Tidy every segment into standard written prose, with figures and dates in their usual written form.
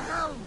helm!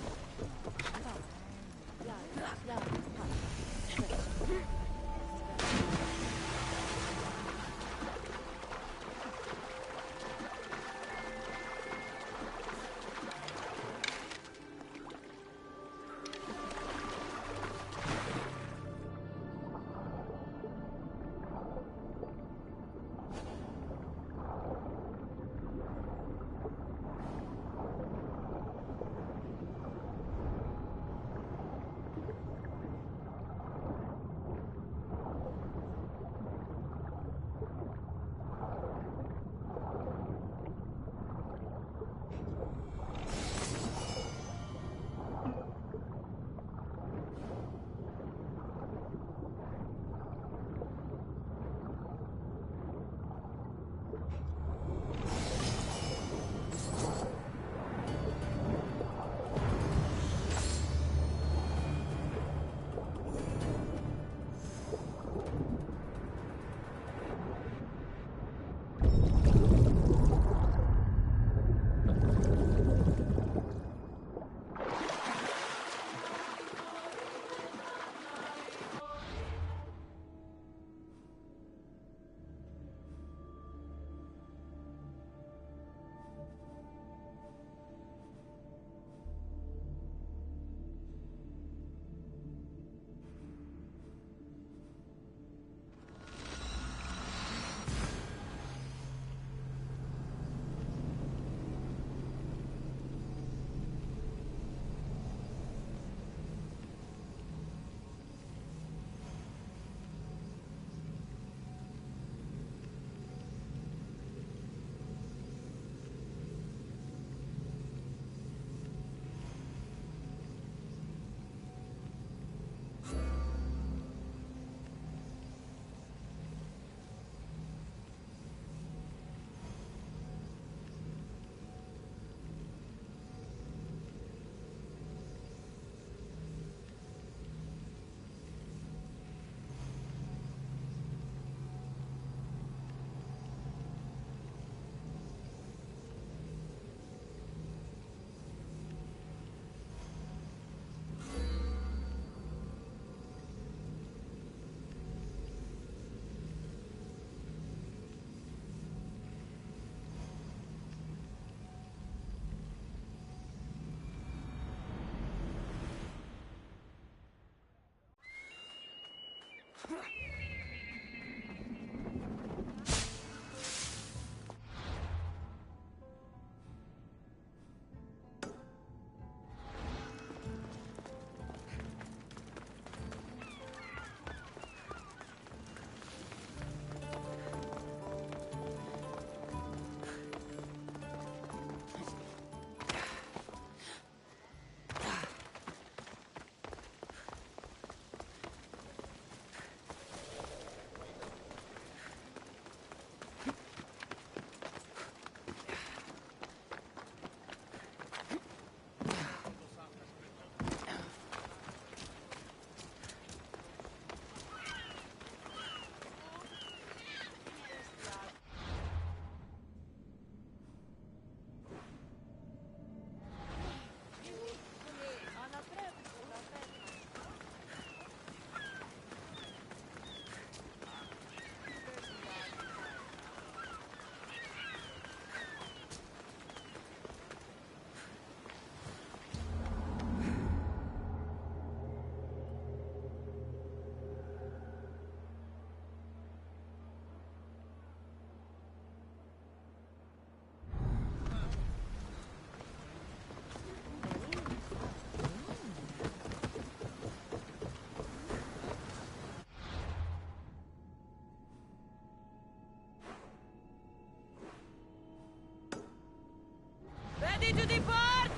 Ready to depart!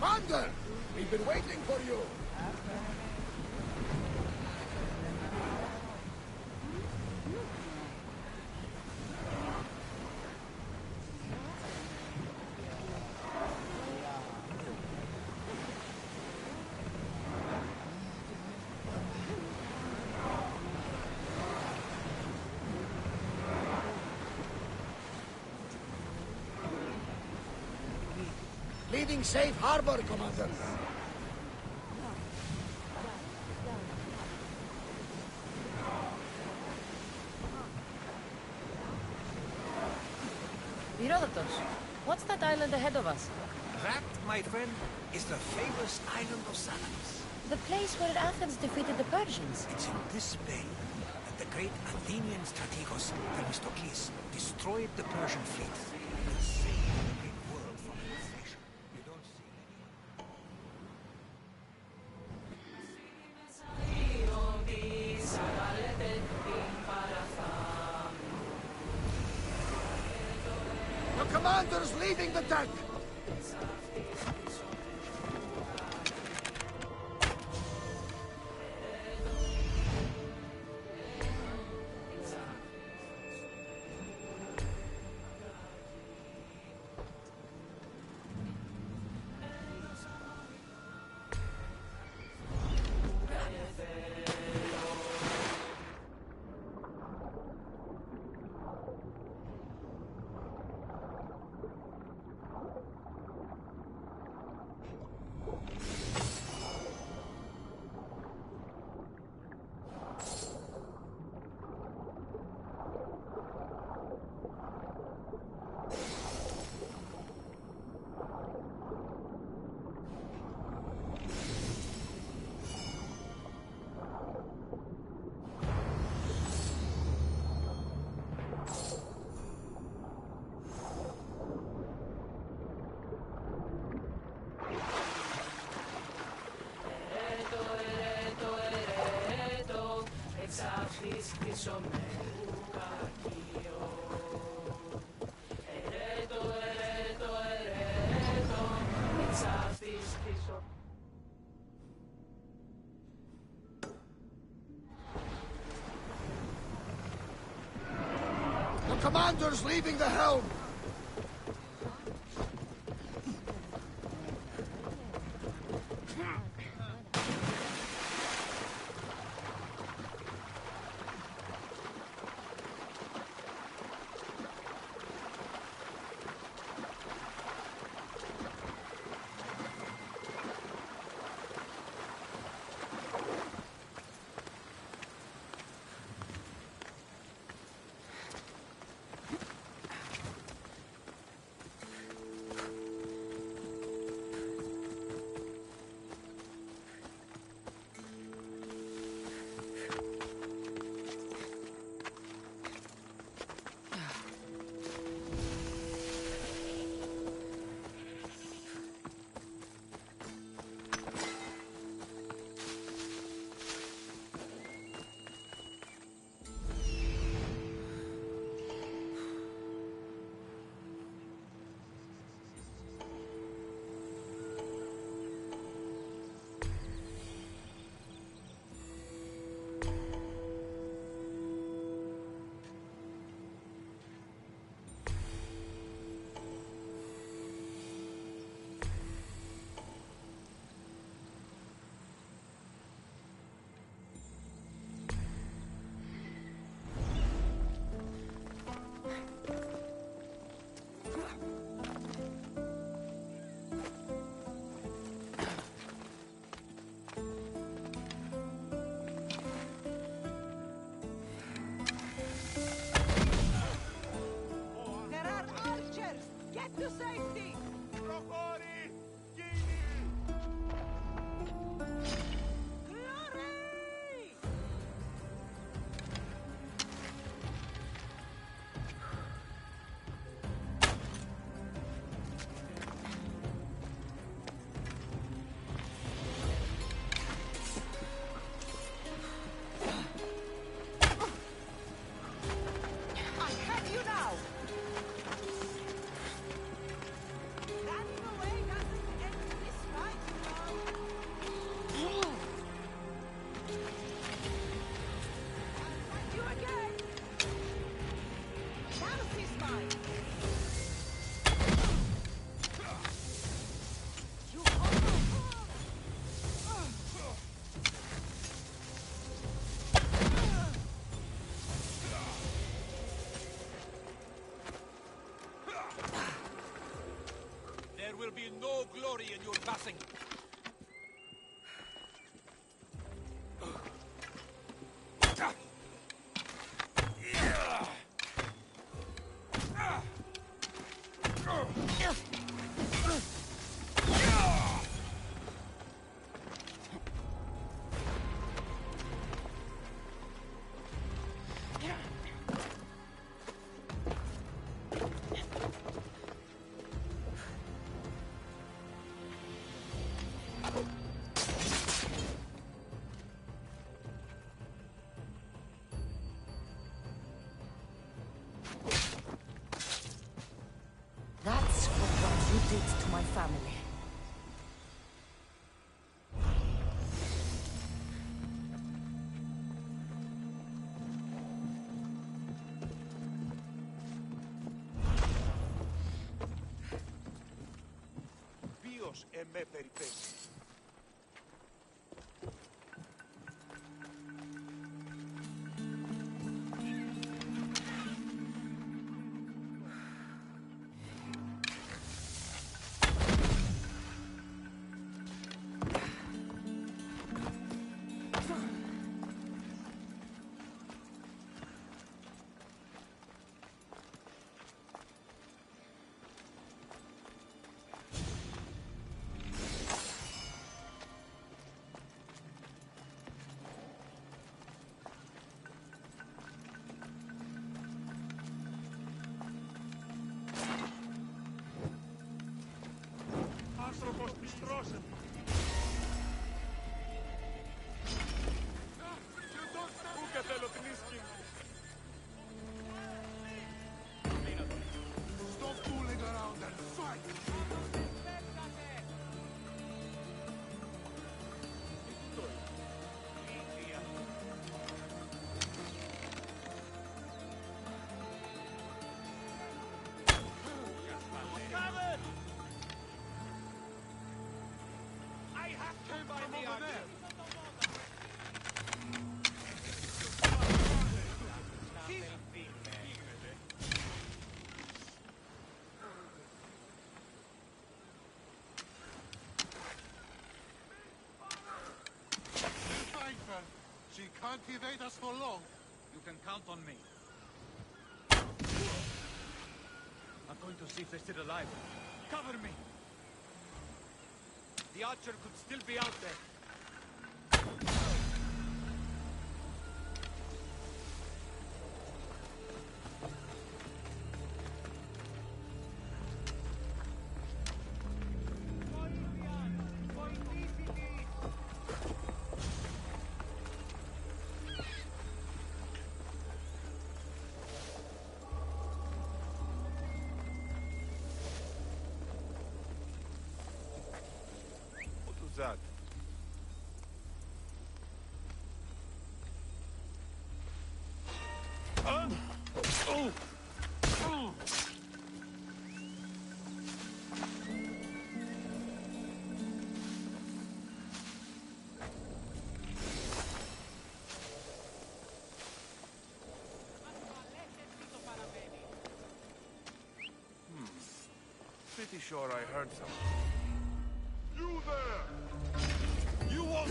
Commander! We've been waiting for you! Leaving safe harbor, Commander. Herodotus, what's that island ahead of us? That, my friend, is the famous island of Salamis. The place where Athens defeated the Persians. It's in this bay that the great Athenian strategos Themistocles destroyed the Persian fleet and saved the great world from annihilation. You don't see anyone. The commander's leaving the deck! The commander's leaving the helm! family. Ποιος εμέ περιπέσει. Άνθρωπος πιστρώσεν. Πού κατέλω την ίσκη. Stop fooling around and fight! She can't evade us for long. You can count on me. I'm going to see if they're still alive. Cover me! The archer could still be out there. That. Pretty sure I heard something. You there! You won't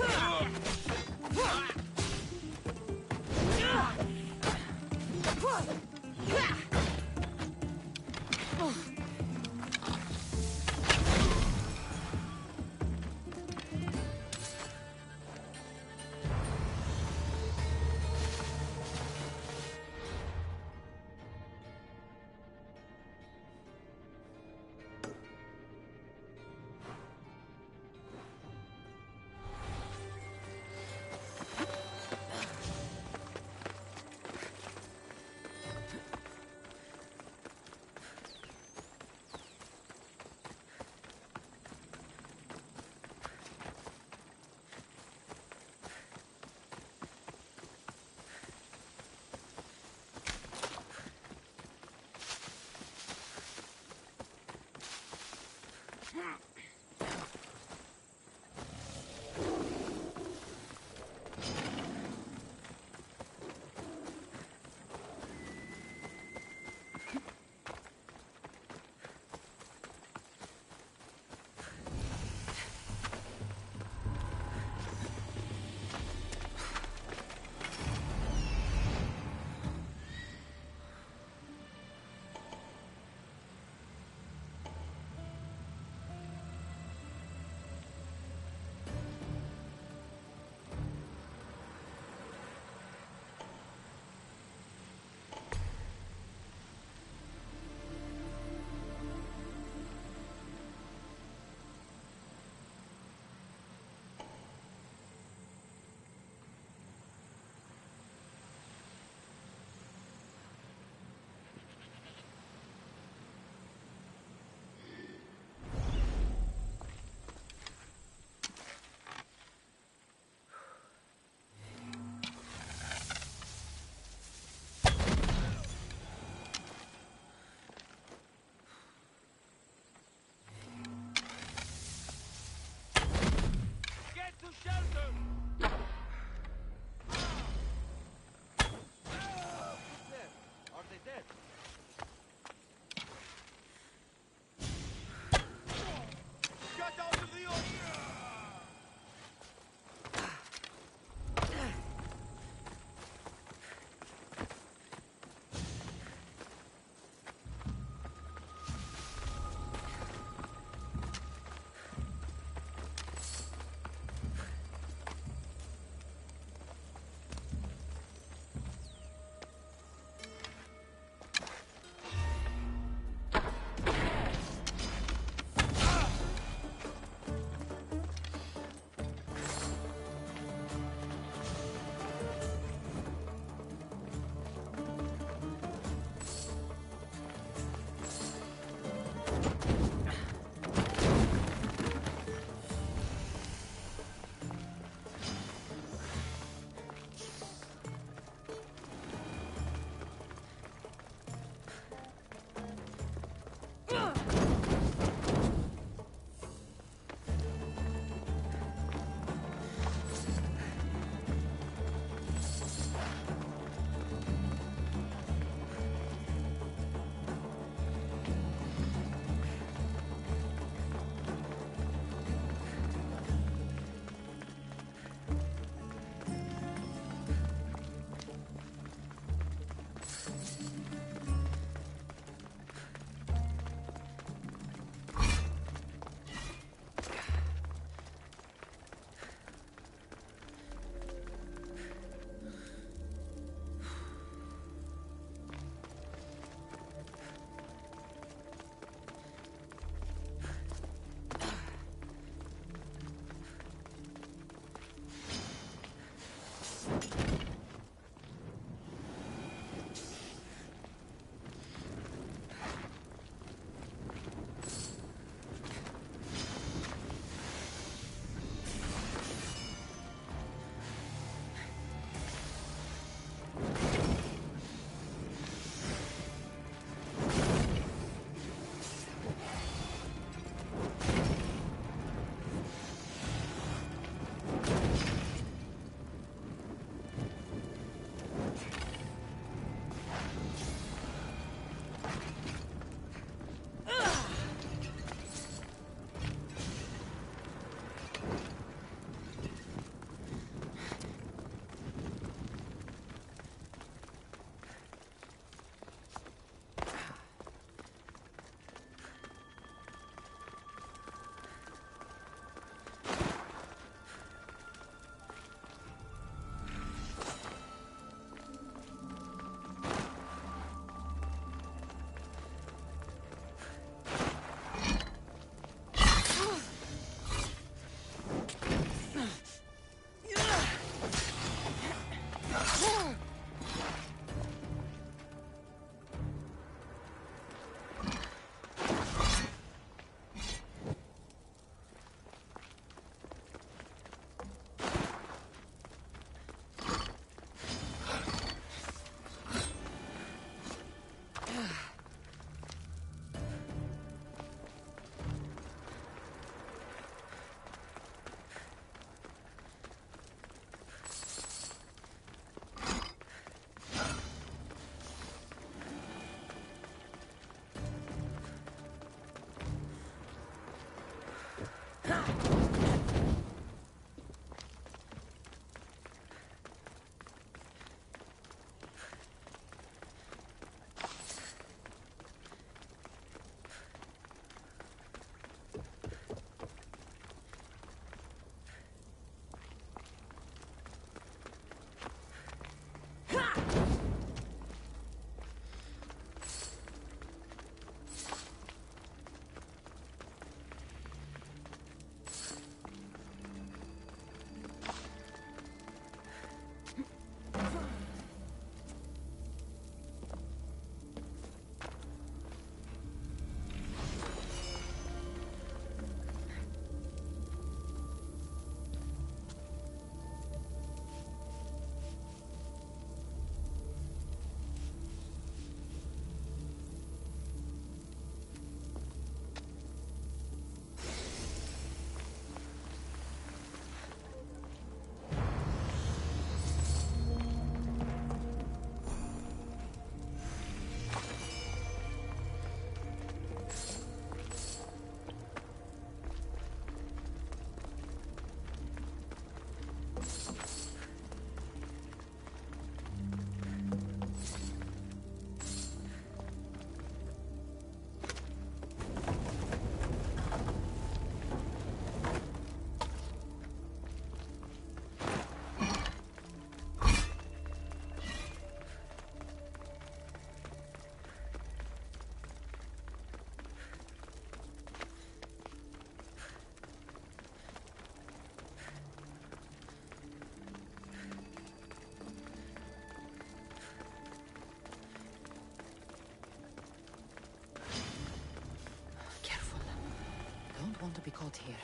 Don't want to be caught here.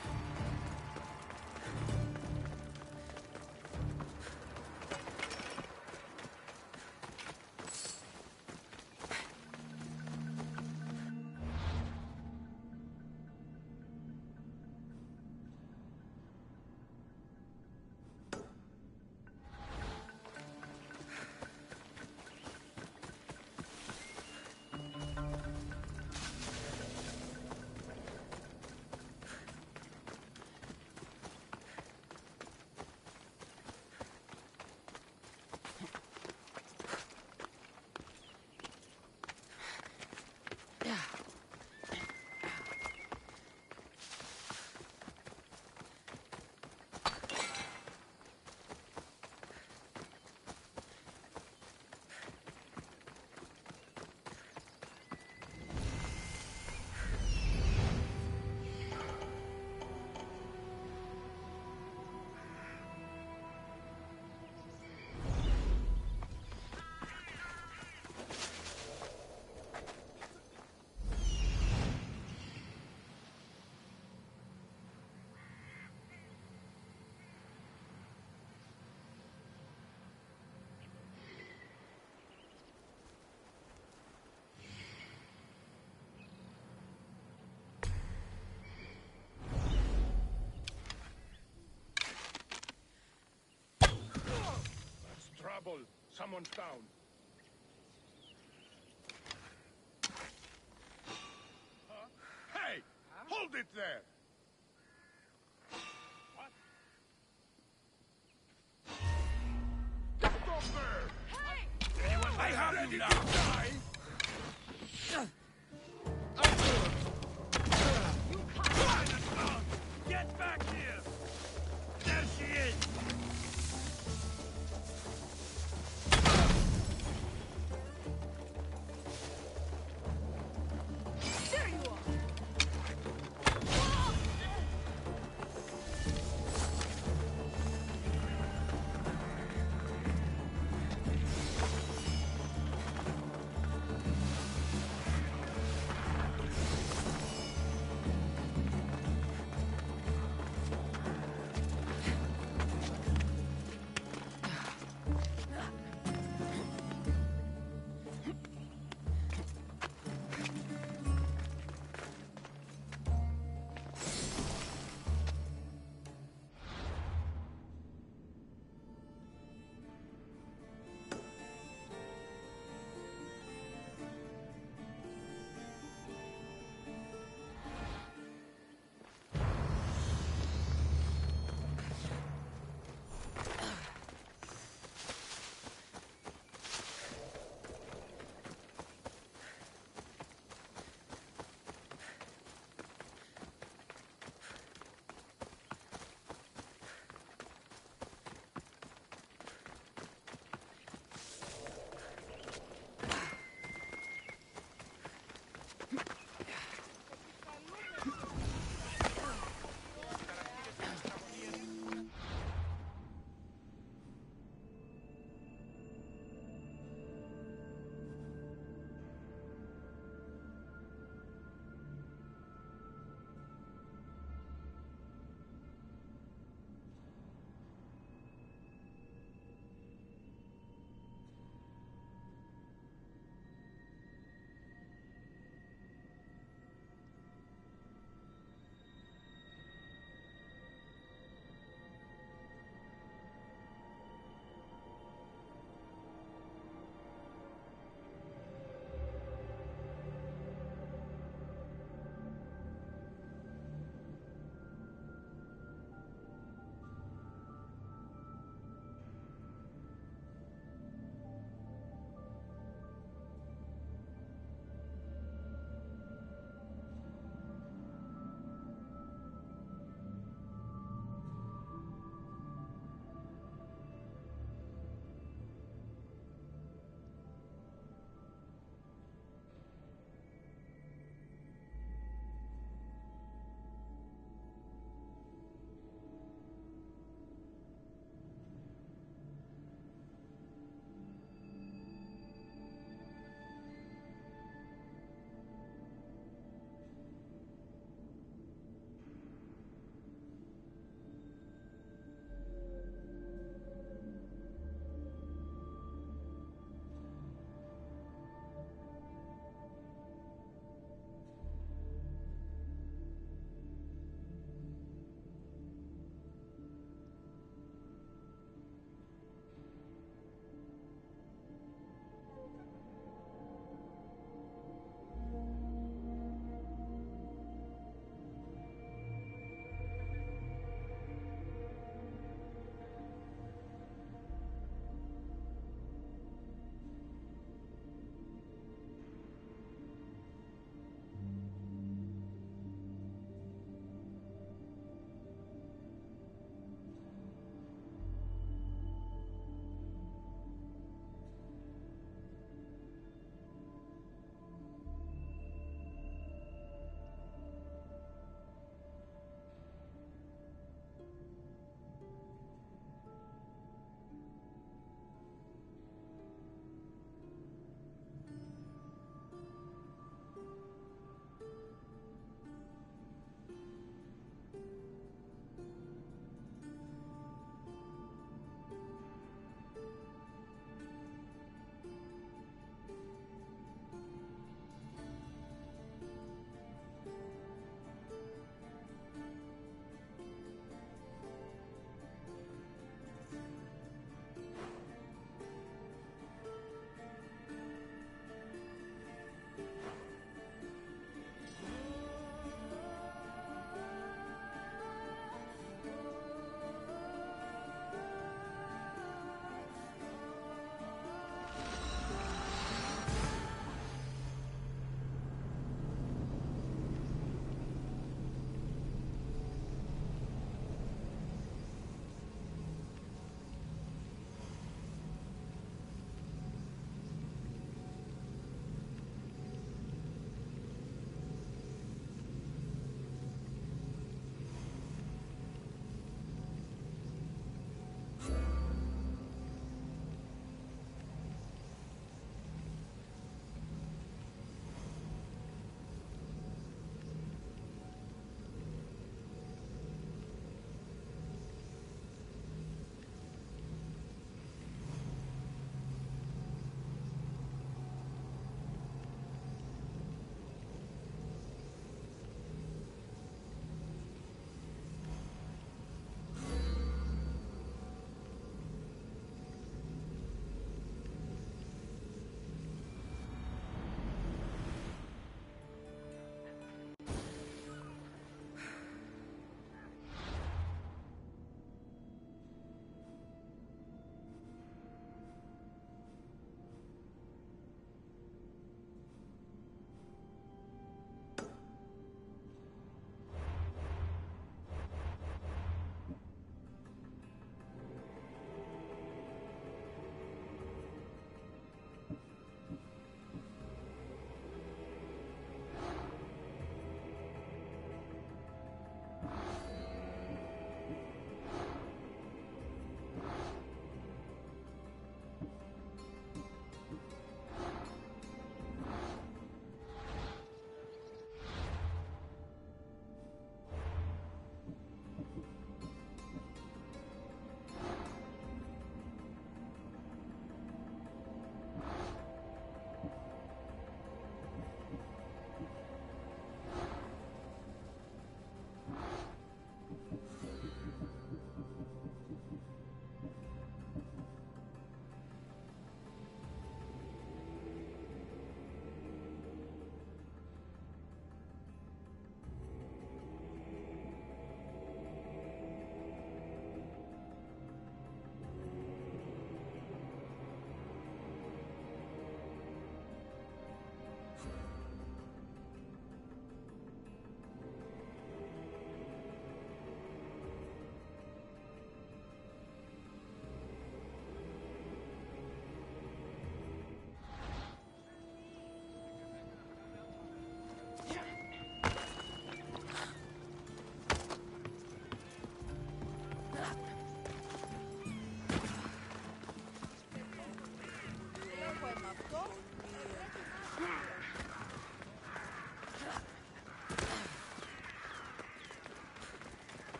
Trouble. Someone's down. Huh? Hey! Hold it there! What? Stop there! Anyone I have ready you now. to die? Get back here! There she is! There you are!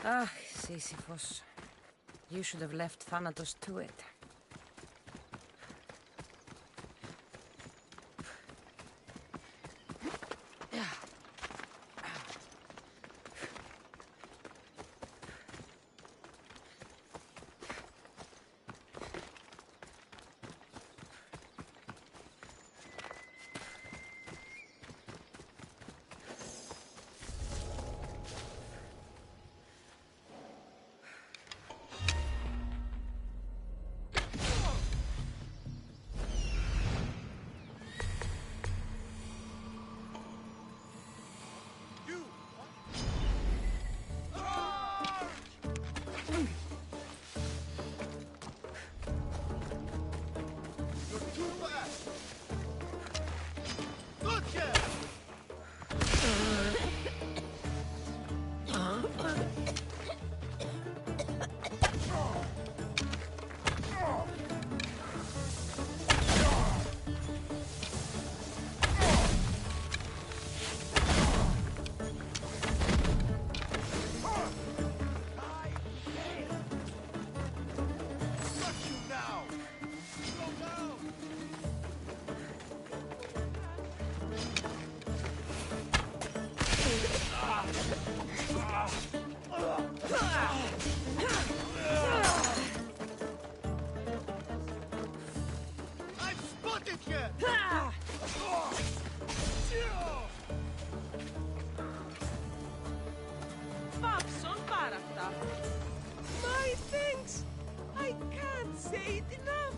Ah, Sisyphus. You should have left Thanatos to it. Πάψον πάρα αυτά. My thanks. I can't say it enough.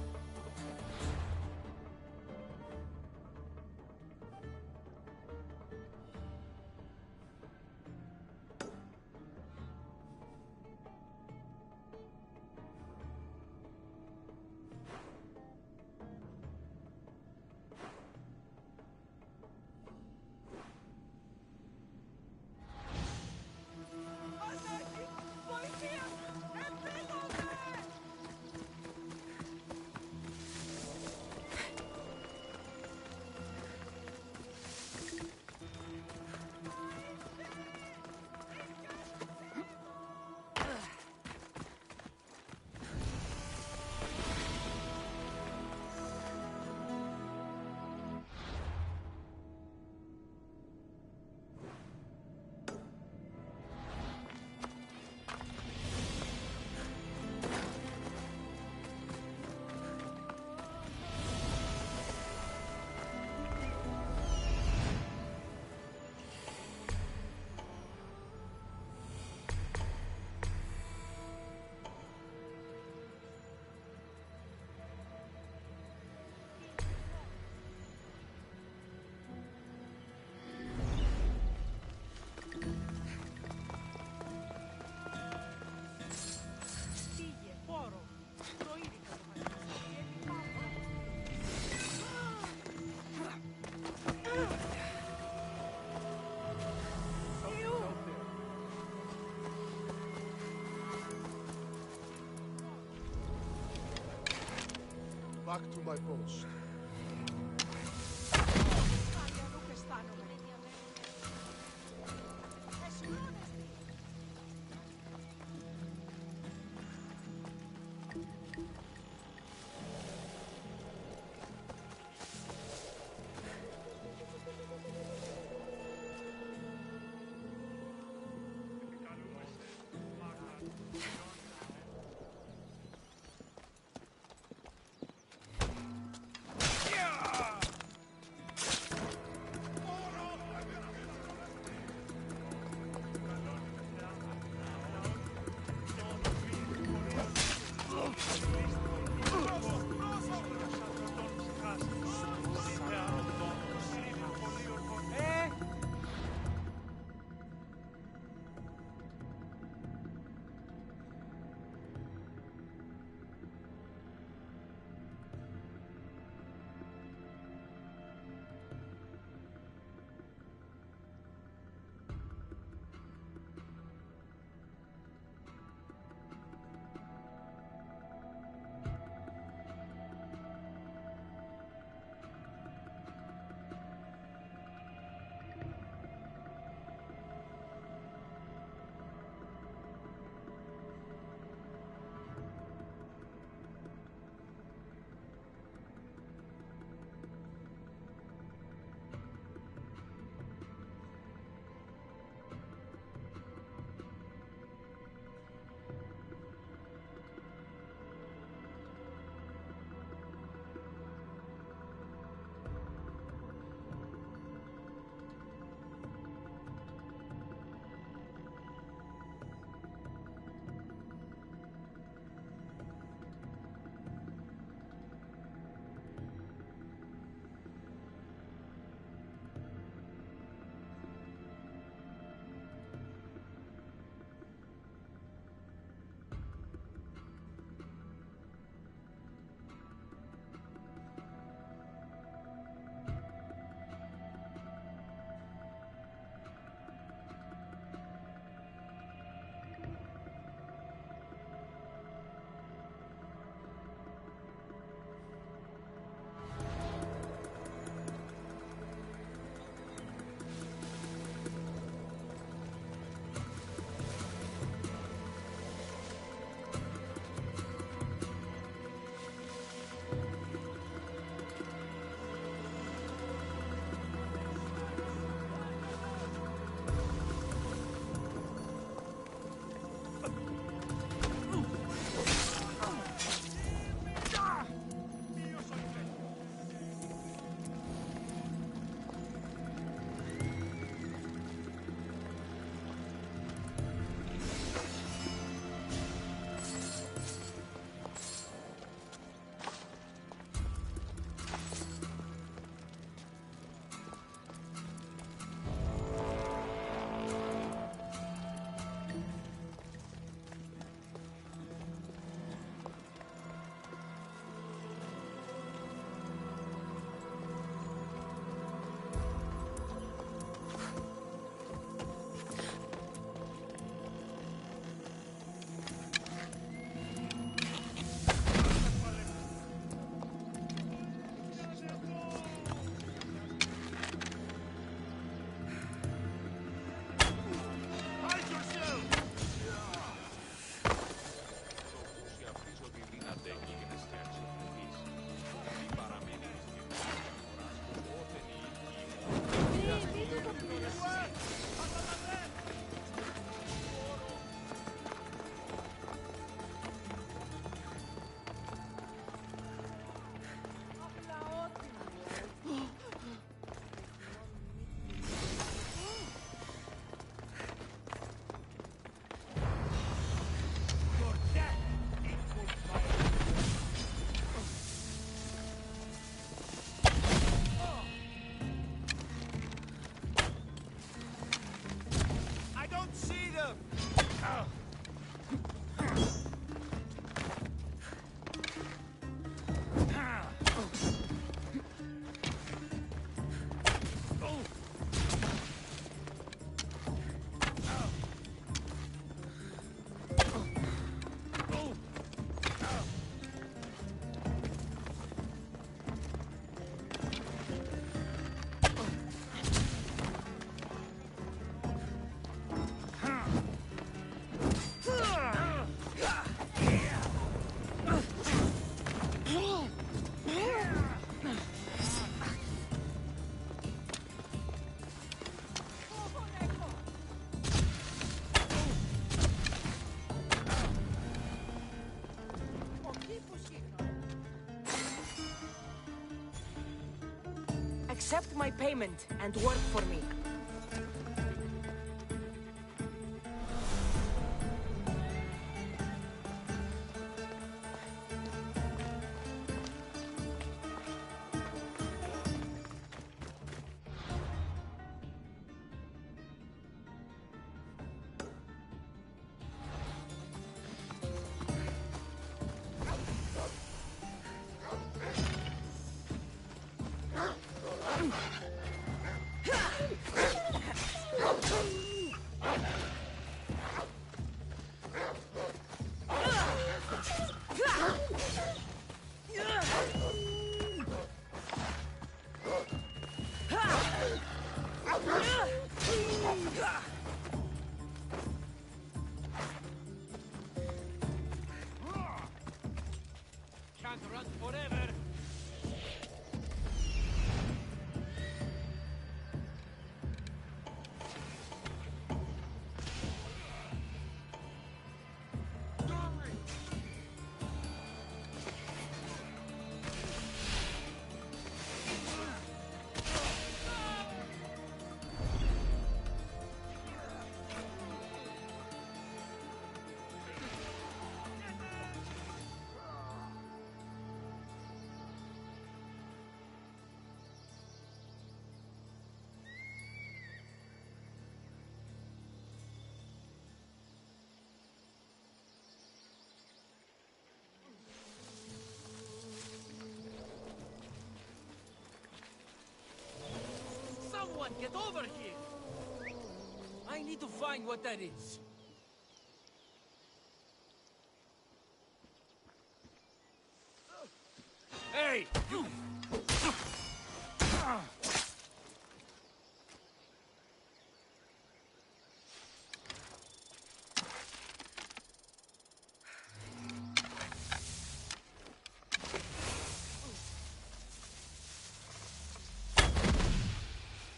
Back to my post. accept my payment and work for me. Can't run forever. Someone get over here! I need to find what that is. Hey, you!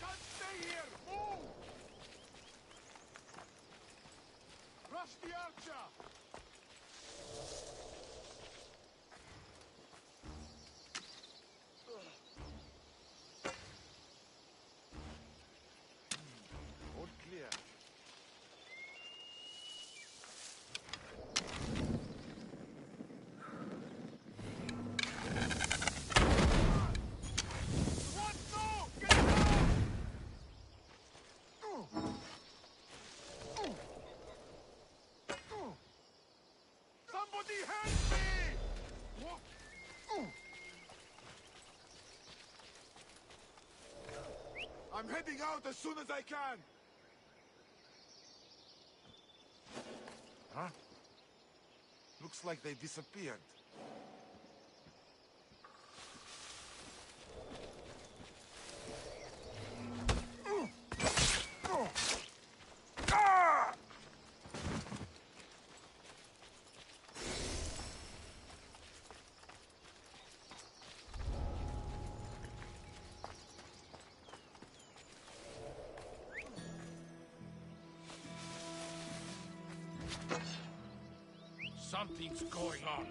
Can't stay here! Move! Rush the archer! All clear. What? No! Get down! Somebody help me! What? I'm heading out as soon as I can. Huh? Looks like they disappeared. Something's going on.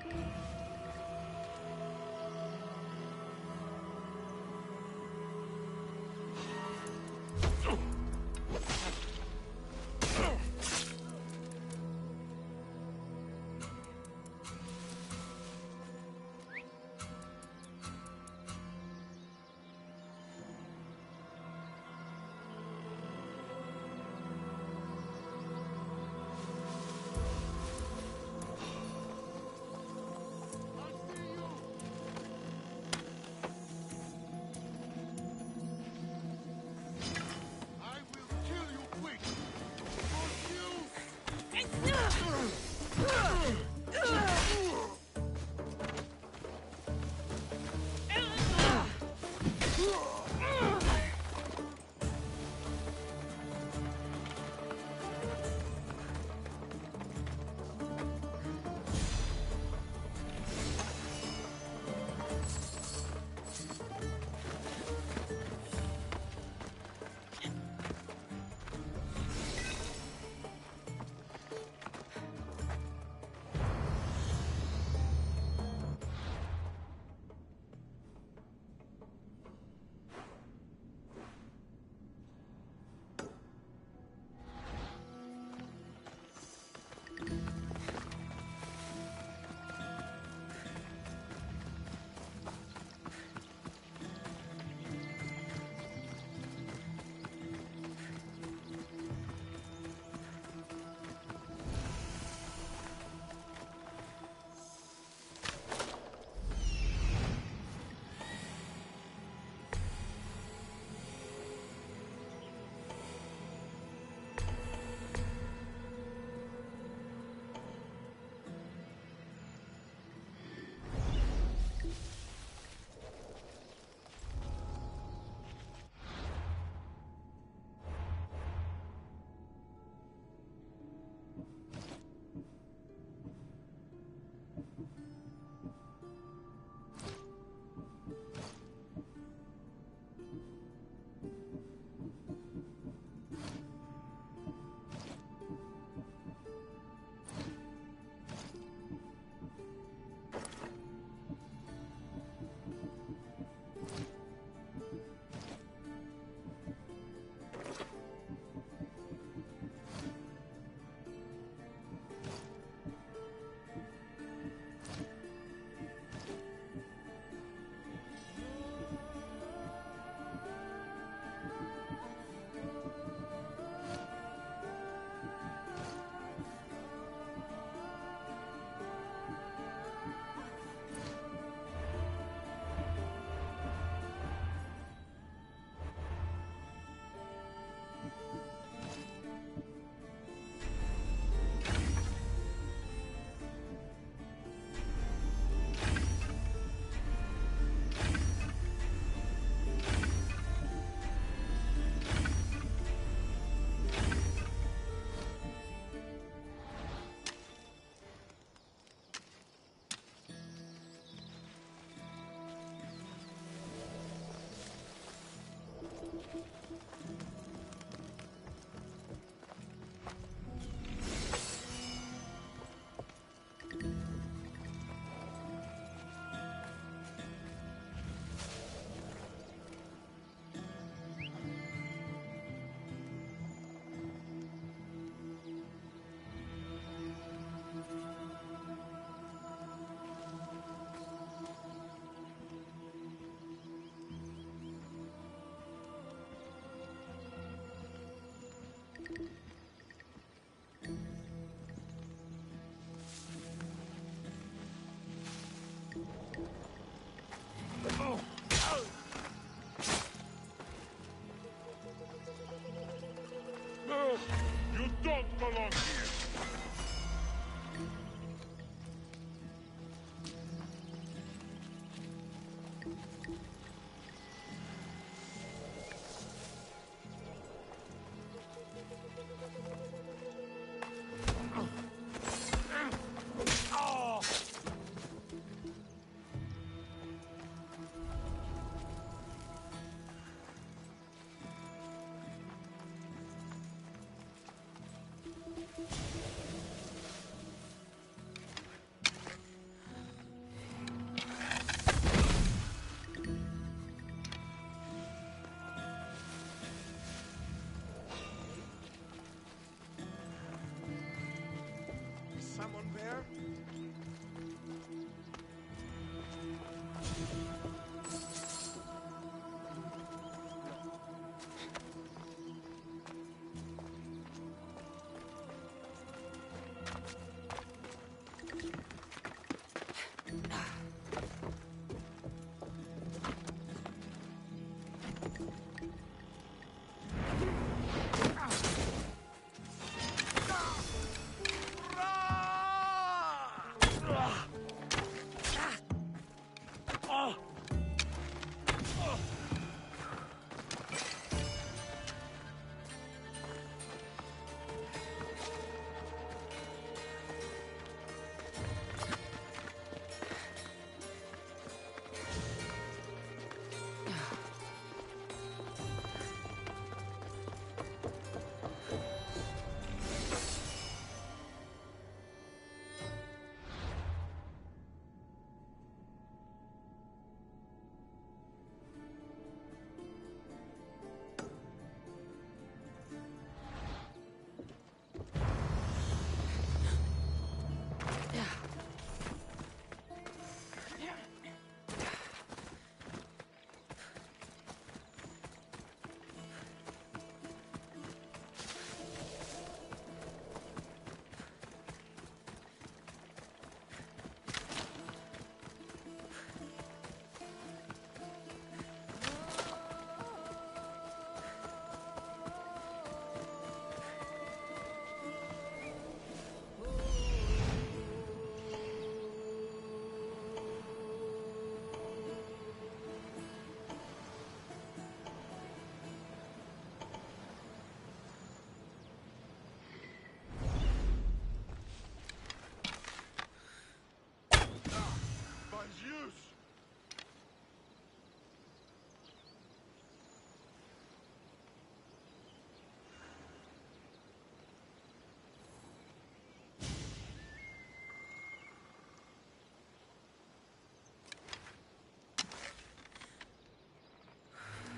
Is someone there?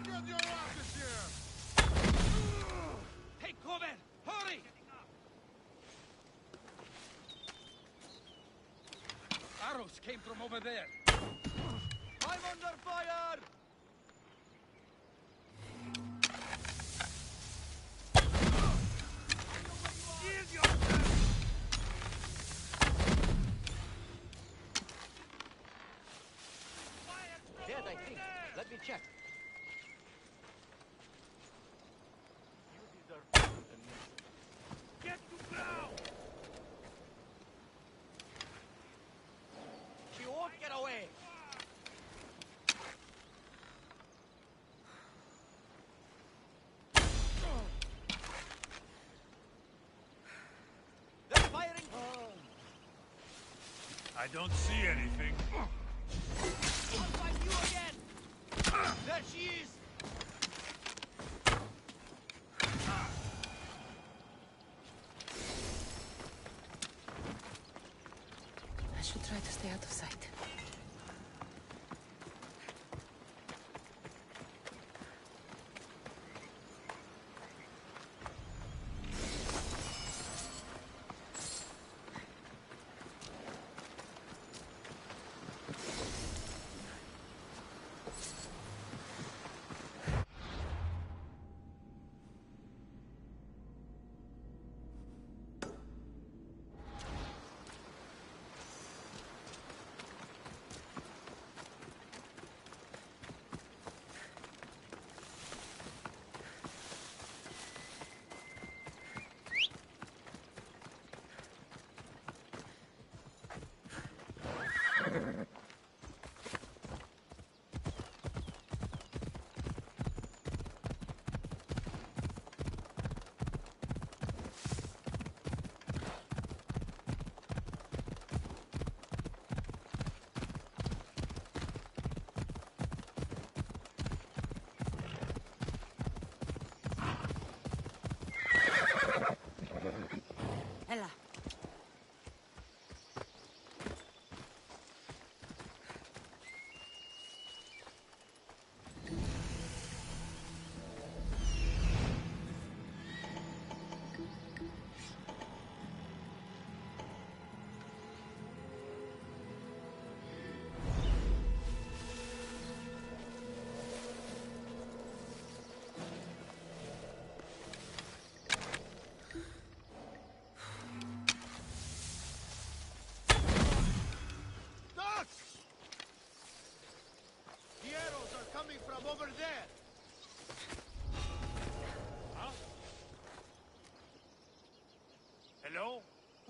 Get your asses here! Take cover! Hurry! Arrows came from over there. I'm under fire! Shield yourself! Dead, I think. Let me check. Get to ground! She won't get away. They're firing. I don't see anything. I'll find you again. There she is. I should try to stay out of sight.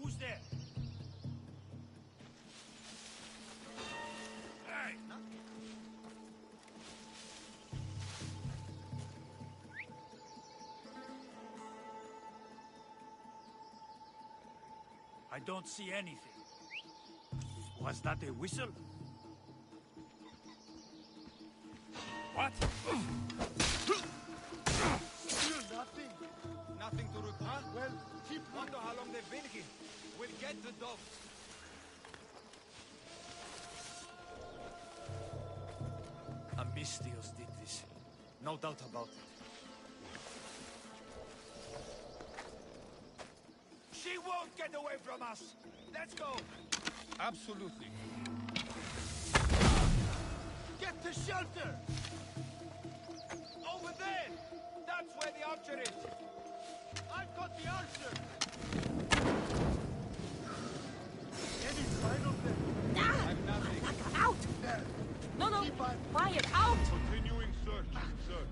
Who's there? Hey! I don't see anything. Was that a whistle? What? Still nothing. Nothing to report? Well, keep wonder how long they've been here. We'll get the dogs. Ambistios did this. No doubt about it. She won't get away from us. Let's go. Absolutely. Get to shelter. Over there. That's where the archer is. I've got the archer. Any sign of them? I'm nothing. Out! No, no! Quiet! Out! Continuing search, sir.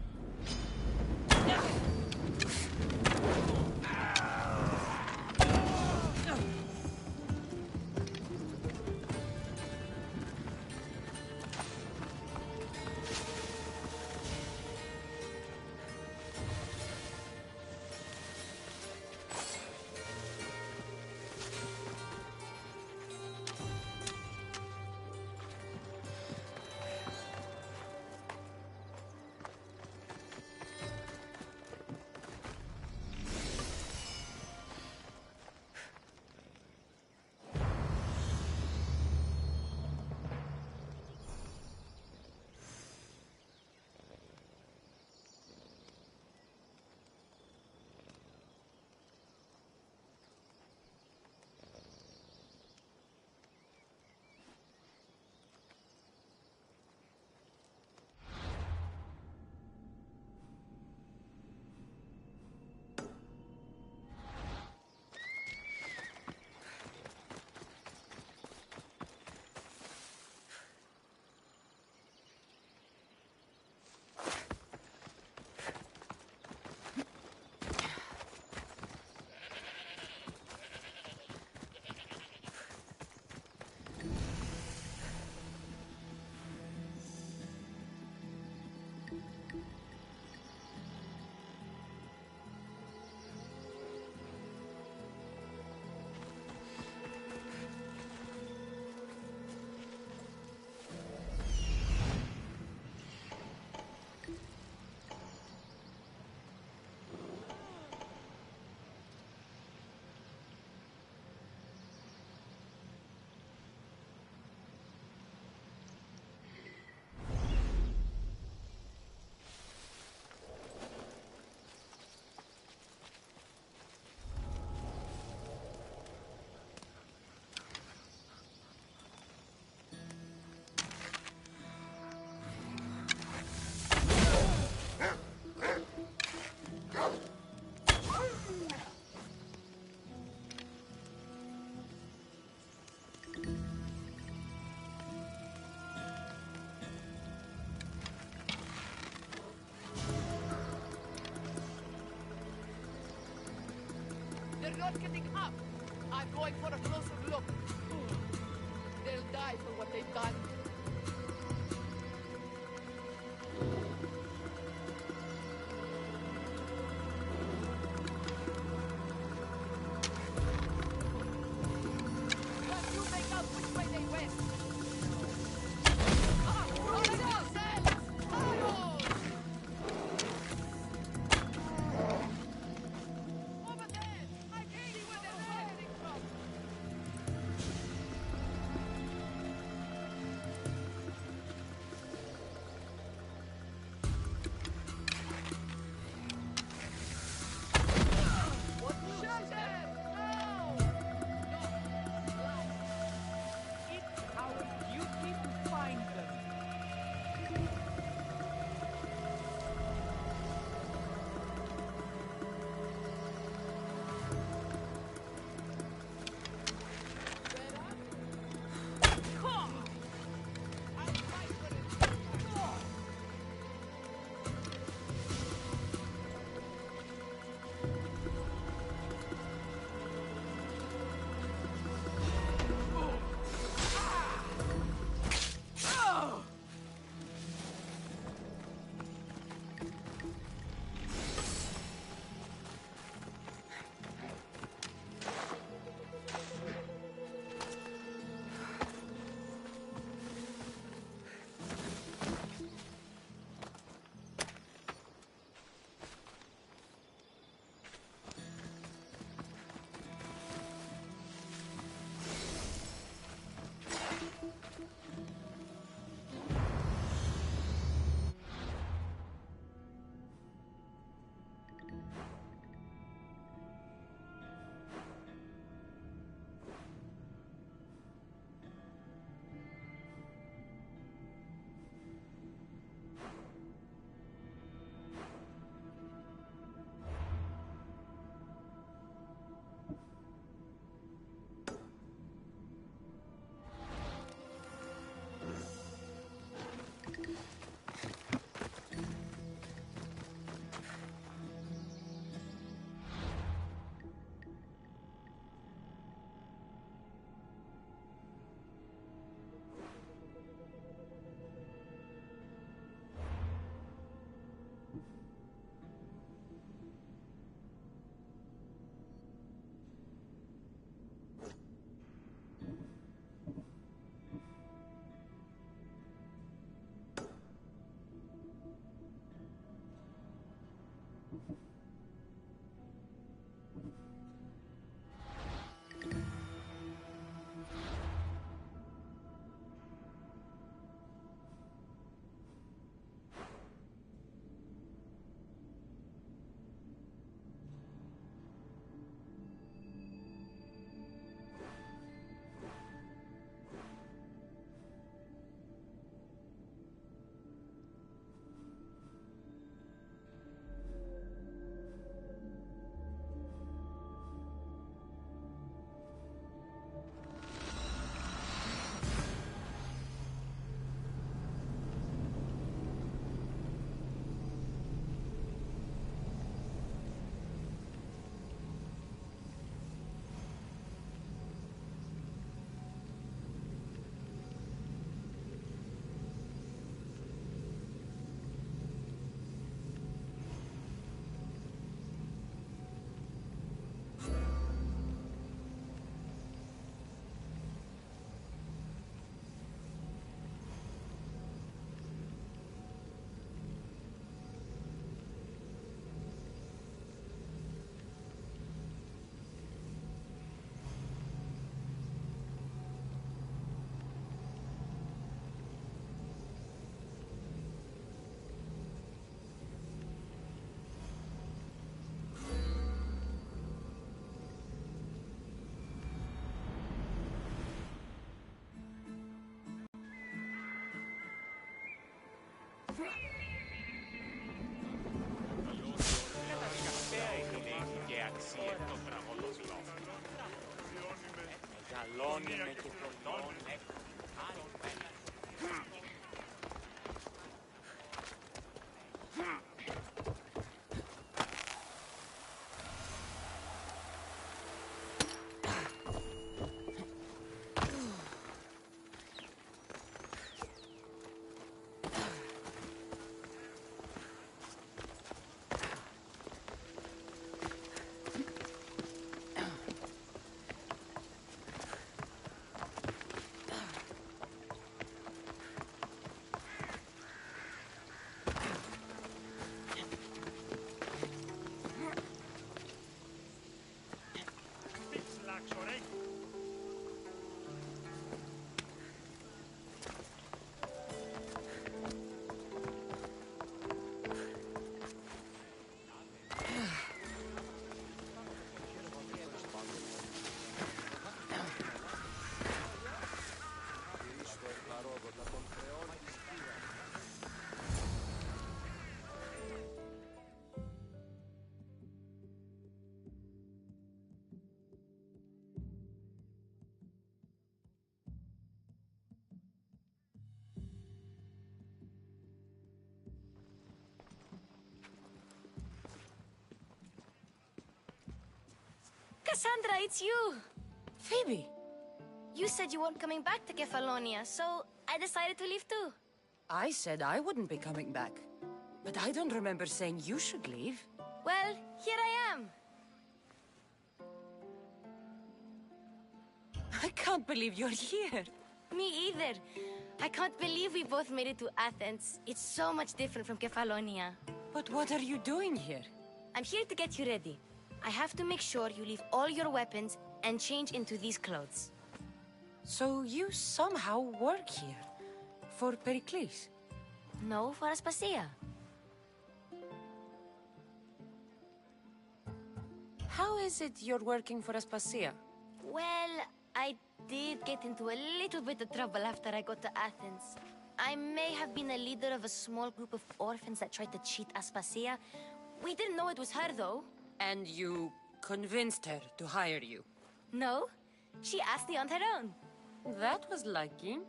They're not getting up. I'm going for a closer look. They'll die for what they've done. Can you make out which way they went? Ah, on yourselves! Follow! Over there! I can see where they're fighting from! Cassandra, it's you! Phoebe! You said you weren't coming back to Kefalonia, so I decided to leave too. I said I wouldn't be coming back. But I don't remember saying you should leave. Well, here I am. I can't believe you're here. Me either. I can't believe we both made it to Athens. It's so much different from Kefalonia. But what are you doing here? I'm here to get you ready. I have to make sure you leave all your weapons and change into these clothes. So you somehow work here? For Pericles? No, for Aspasia. How is it you're working for Aspasia? Well, I did get into a little bit of trouble after I got to Athens. I may have been a leader of a small group of orphans that tried to cheat Aspasia. We didn't know it was her, though. And you convinced her to hire you? No, she asked me on her own. That was lucky.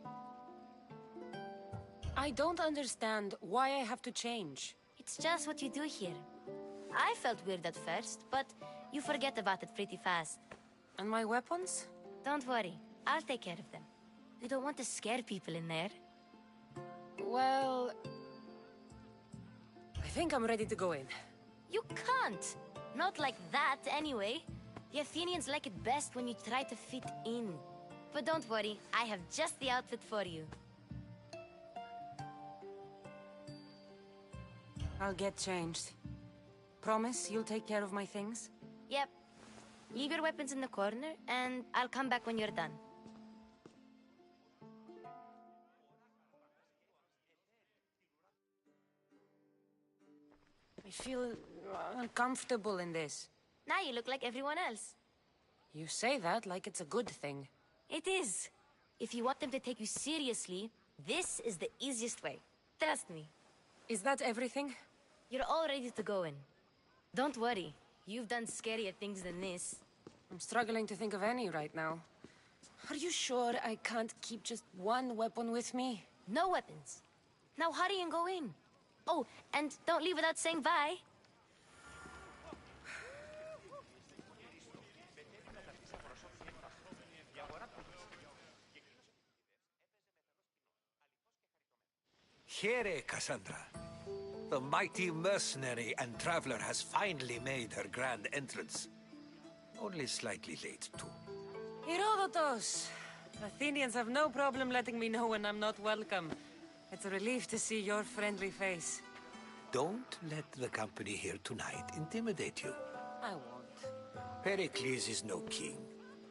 I don't understand why I have to change. It's just what you do here. I felt weird at first, but you forget about it pretty fast. And my weapons? Don't worry, I'll take care of them. You don't want to scare people in there. Well... I think I'm ready to go in. You can't! Not like that, anyway. The Athenians like it best when you try to fit in. But don't worry, I have just the outfit for you. I'll get changed. Promise you'll take care of my things? Yep. Leave your weapons in the corner, and I'll come back when you're done. I feel uncomfortable in this. Now you look like everyone else. You say that like it's a good thing. It is. If you want them to take you seriously, this is the easiest way. Trust me. Is that everything? You're all ready to go in. Don't worry. You've done scarier things than this. I'm struggling to think of any right now. Are you sure I can't keep just one weapon with me? No weapons. Now hurry and go in. Oh, and don't leave without saying bye. Here, Cassandra. The mighty mercenary and traveler has finally made her grand entrance. Only slightly late, too. Herodotus! Athenians have no problem letting me know when I'm not welcome. It's a relief to see your friendly face. Don't let the company here tonight intimidate you. I won't. Pericles is no king.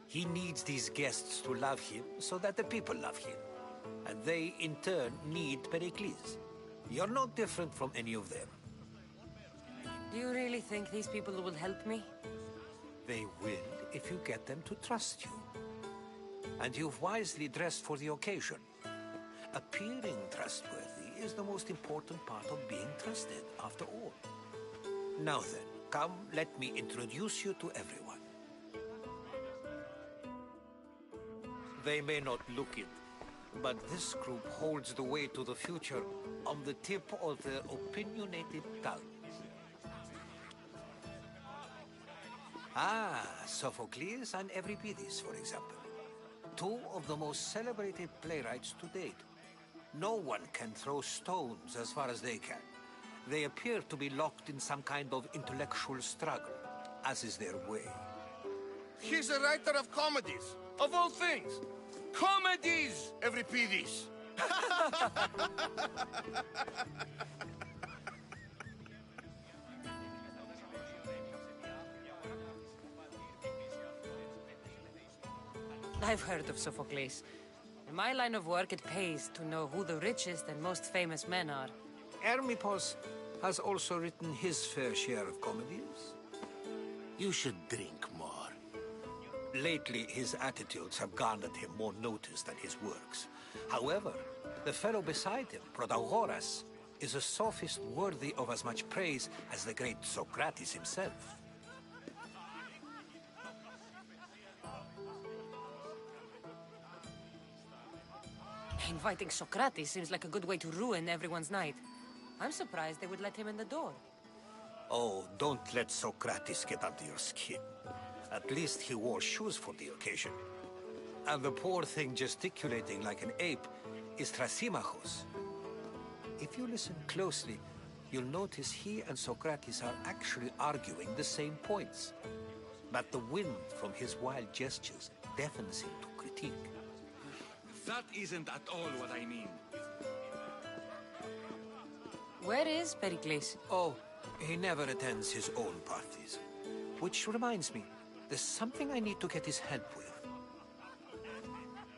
He needs these guests to love him so that the people love him. And they, in turn, need Pericles. You're no different from any of them. Do you really think these people will help me? They will if you get them to trust you. And you've wisely dressed for the occasion. Appearing trustworthy is the most important part of being trusted, after all. Now then, come, let me introduce you to everyone. They may not look it, but this group holds the way to the future on the tip of their opinionated tongue. Ah, Sophocles and Euripides, for example. Two of the most celebrated playwrights to date. No one can throw stones as far as they can. They appear to be locked in some kind of intellectual struggle, as is their way. He's a writer of comedies, of all things. Comedies, Euripides. I've heard of Sophocles. In my line of work, it pays to know who the richest and most famous men are. Hermippos has also written his fair share of comedies. You should drink more. Lately, his attitudes have garnered him more notice than his works. However, the fellow beside him, Protagoras, is a sophist worthy of as much praise as the great Socrates himself. Inviting Socrates seems like a good way to ruin everyone's night. I'm surprised they would let him in the door. Oh, don't let Socrates get under your skin. At least he wore shoes for the occasion. And the poor thing gesticulating like an ape is Thrasymachos. If you listen closely, you'll notice he and Socrates are actually arguing the same points. But the wind from his wild gestures deafens him to critique. That isn't at all what I mean. Where is Pericles? Oh, he never attends his own parties. Which reminds me, there's something I need to get his help with.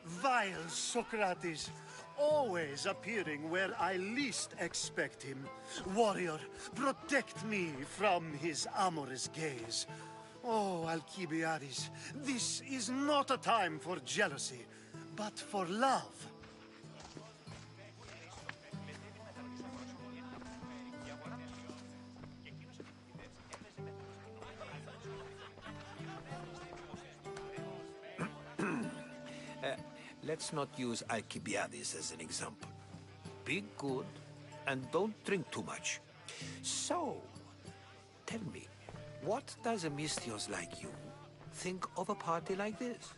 Vile Socrates, always appearing where I least expect him. Warrior, protect me from his amorous gaze. Oh, Alcibiades, this is not a time for jealousy, but for love. Let's not use Alcibiades as an example. Be good, and don't drink too much. So, tell me, what does a Misthios like you think of a party like this?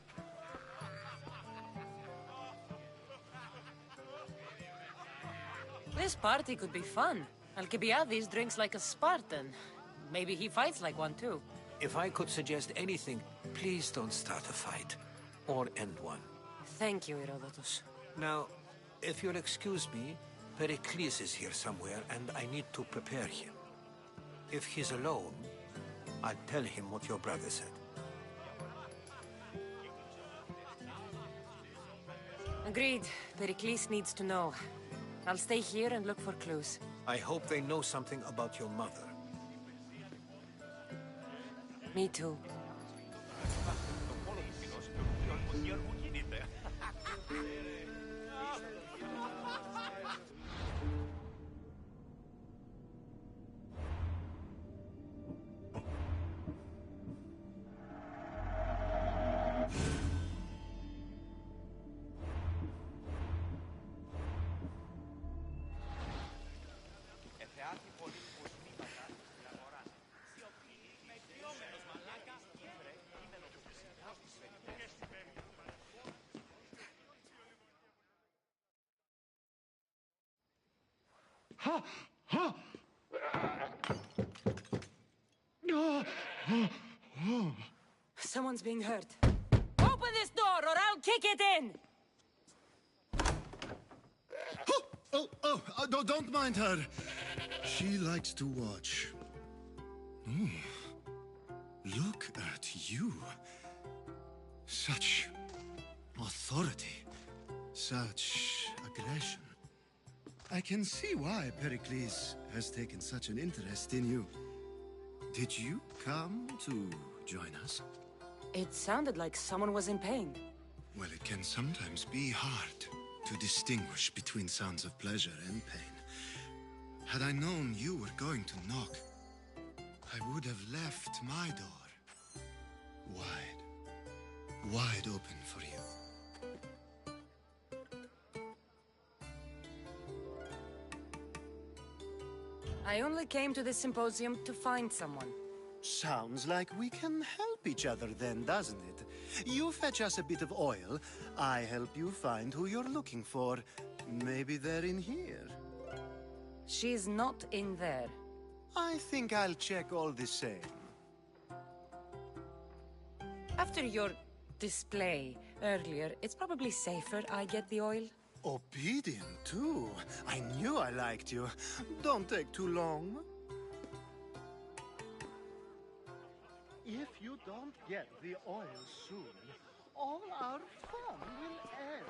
This party could be fun. Alcibiades drinks like a Spartan. Maybe he fights like one too. If I could suggest anything, please don't start a fight, or end one. Thank you, Herodotus. Now, if you'll excuse me, Pericles is here somewhere, and I need to prepare him. If he's alone, I'll tell him what your brother said. Agreed. Pericles needs to know. I'll stay here and look for clues. I hope they know something about your mother. Me too. Someone's being hurt. Open this door or I'll kick it in! Don't mind her. She likes to watch. Oh, look at you. Such authority. Such aggression. I can see why Pericles has taken such an interest in you. Did you come to join us? It sounded like someone was in pain. Well, it can sometimes be hard to distinguish between sounds of pleasure and pain. Had I known you were going to knock, I would have left my door wide open for you. I only came to this symposium to find someone. Sounds like we can help each other then, doesn't it? You fetch us a bit of oil, I help you find who you're looking for. Maybe they're in here. She's not in there. I think I'll check all the same. After your display earlier, it's probably safer I get the oil. Obedient, too. I knew I liked you. Don't take too long. If you don't get the oil soon, all our fun will end.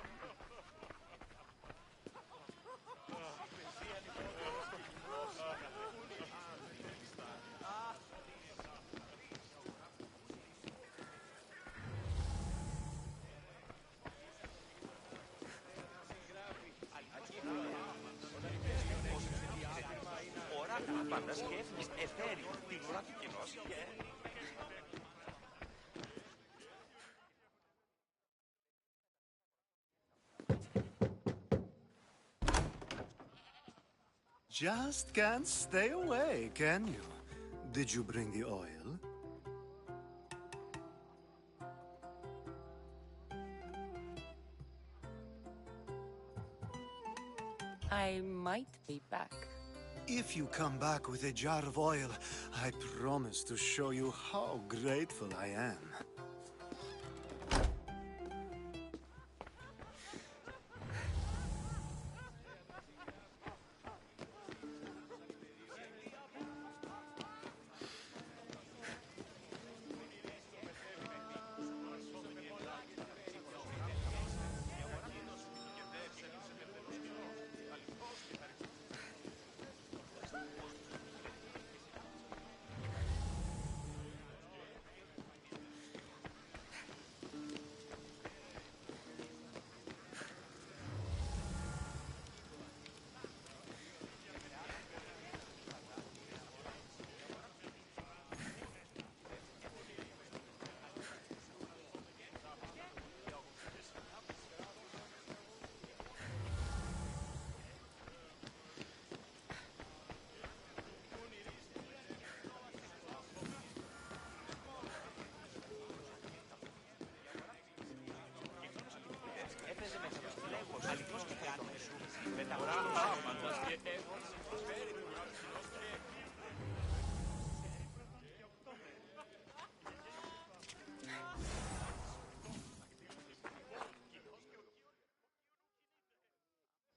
Just can't stay away, can you? Did you bring the oil? I might be back. If you come back with a jar of oil, I promise to show you how grateful I am.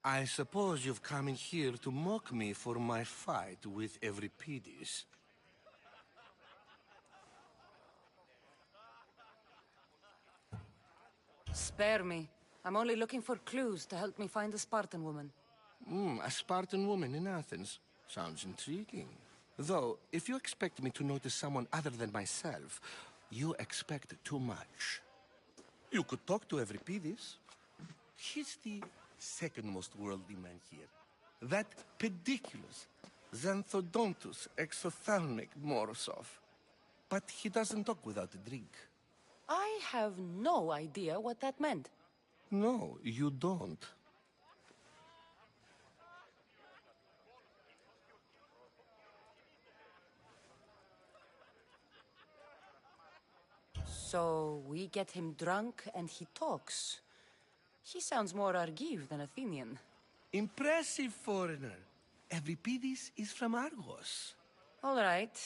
I suppose you've come in here to mock me for my fight with Euripides. Spare me. I'm only looking for clues to help me find a Spartan woman. A Spartan woman in Athens. Sounds intriguing. Though, if you expect me to notice someone other than myself, you expect too much. You could talk to Euripides. He's the second most worldly man here. That pediculous, xanthodontus exothalmic Morosov. But he doesn't talk without a drink. I have no idea what that meant. No, you don't. So we get him drunk and he talks. He sounds more Argive than Athenian. Impressive, foreigner. Euripides is from Argos. All right.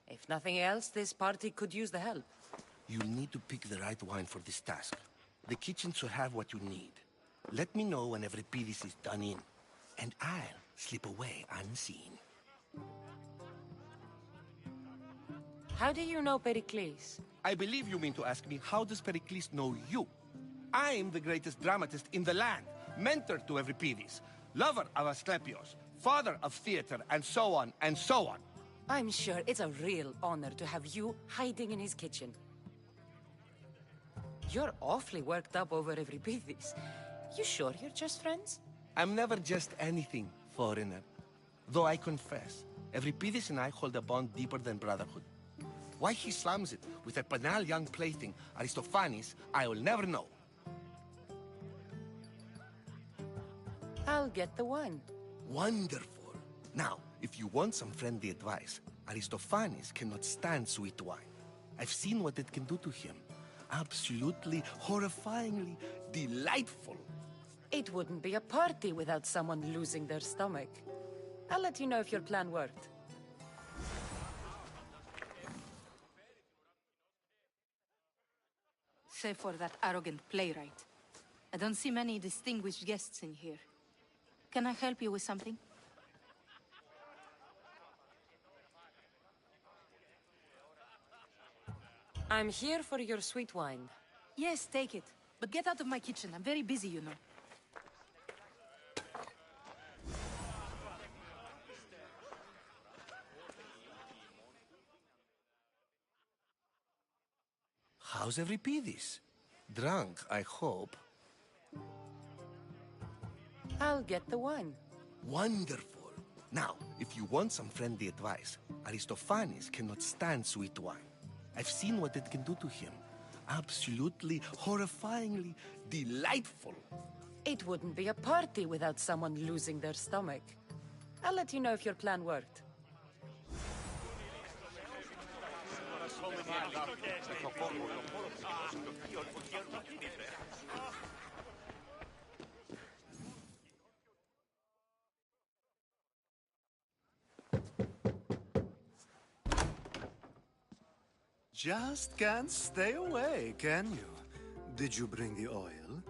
If nothing else, this party could use the help. You'll need to pick the right wine for this task. The kitchen should have what you need. Let me know when Euripides is done in, and I'll slip away unseen. How do you know Pericles? I believe you mean to ask me, how does Pericles know you? I'm the greatest dramatist in the land, mentor to Euripides, lover of Asclepios, father of theater, and so on, and so on. I'm sure it's a real honor to have you hiding in his kitchen. You're awfully worked up over Euripides. You sure you're just friends? I'm never just anything, foreigner. Though I confess, Euripides and I hold a bond deeper than brotherhood. Why he slams it with a banal young plaything, Aristophanes, I will never know. I'll get the wine. Wonderful. Now, if you want some friendly advice, Aristophanes cannot stand sweet wine. I've seen what it can do to him. Absolutely, horrifyingly delightful. It wouldn't be a party without someone losing their stomach. I'll let you know if your plan worked. Save for that arrogant playwright. I don't see many distinguished guests in here. Can I help you with something? I'm here for your sweet wine. Yes, take it. But get out of my kitchen. I'm very busy, you know. How's Euripides? Drunk, I hope. I'll get the wine. Wonderful. Now, if you want some friendly advice, Aristophanes cannot stand sweet wine. I've seen what it can do to him. Absolutely, horrifyingly delightful. It wouldn't be a party without someone losing their stomach. I'll let you know if your plan worked. Just can't stay away, can you? Did you bring the oil?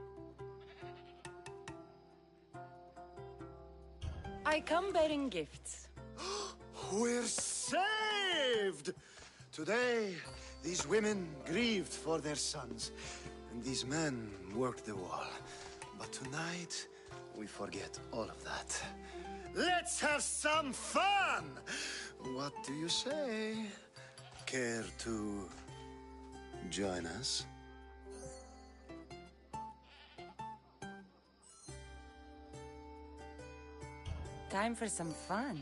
I come bearing gifts. We're saved! Today, these women grieved for their sons, and these men worked the wall. But tonight, we forget all of that. Let's have some fun! What do you say? Care to join us? Time for some fun.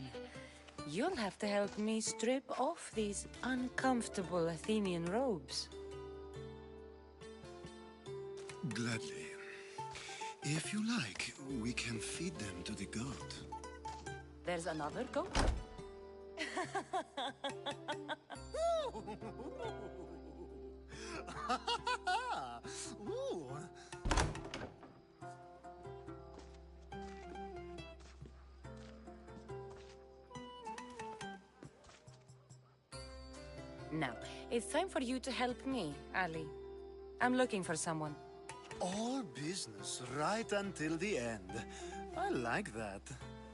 You'll have to help me strip off these uncomfortable Athenian robes. Gladly. If you like, we can feed them to the goat. There's another goat? Ooh. Now, it's time for you to help me, Ali. I'm looking for someone. All business right until the end. I like that.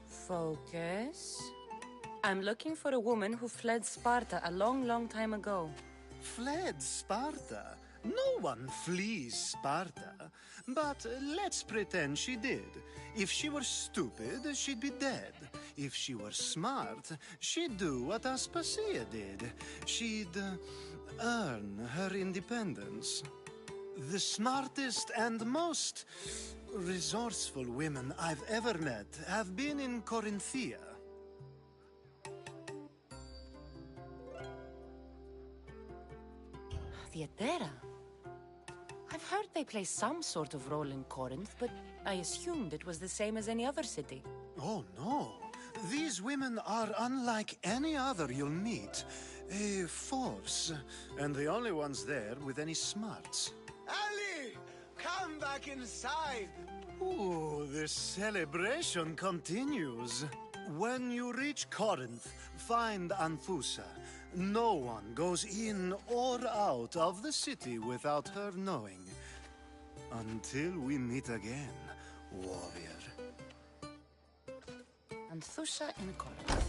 Focus. I'm looking for a woman who fled Sparta a long, long time ago. Fled Sparta? No one flees Sparta. But let's pretend she did. If she were stupid, she'd be dead. If she were smart, she'd do what Aspasia did. She'd earn her independence. The smartest and most resourceful women I've ever met have been in Corinthia. Theatera? I've heard they play some sort of role in Corinth, but I assumed it was the same as any other city. Oh, no. These women are unlike any other you'll meet. A force, and the only ones there with any smarts. Ali! Come back inside! Ooh, the celebration continues. When you reach Corinth, find Anthusa. No one goes in or out of the city without her knowing. Until we meet again, warrior. Anthusa in Corinth.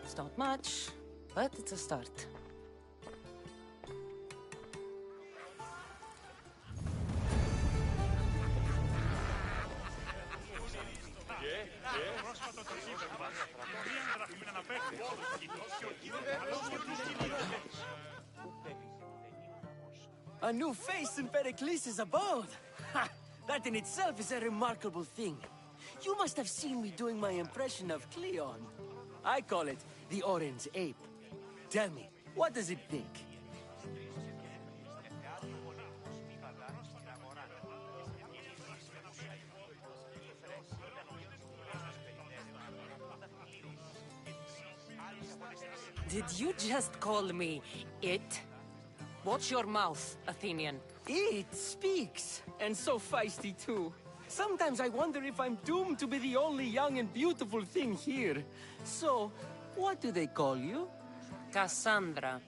It's not much, but it's a start. A new face in Pericles' abode! Ha! That in itself is a remarkable thing. You must have seen me doing my impression of Cleon. I call it the Orange Ape. Tell me, what does it think? Did you just call me it? Watch your mouth, Athenian. It speaks, and so feisty too. Sometimes I wonder if I'm doomed to be the only young and beautiful thing here. So, what do they call you? Cassandra.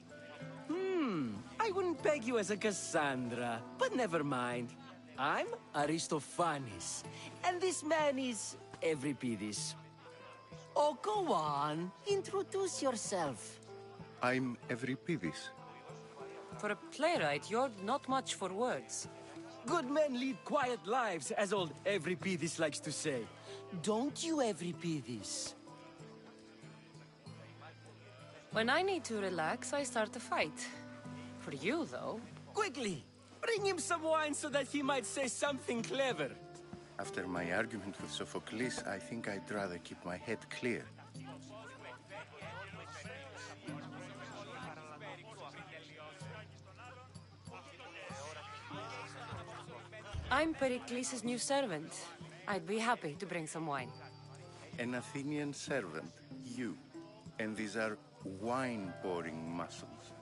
I wouldn't peg you as a Cassandra, but never mind. I'm Aristophanes, and this man is Euripides. Oh, go on. Introduce yourself. I'm Euripides. For a playwright, you're not much for words. Good men lead quiet lives, as old Euripides likes to say. Don't you, Euripides? When I need to relax, I start a fight. For you, though. Quickly! Bring him some wine so that he might say something clever. After my argument with Sophocles, I think I'd rather keep my head clear. I'm Pericles' new servant. I'd be happy to bring some wine. An Athenian servant, you. And these are wine-pouring muscles.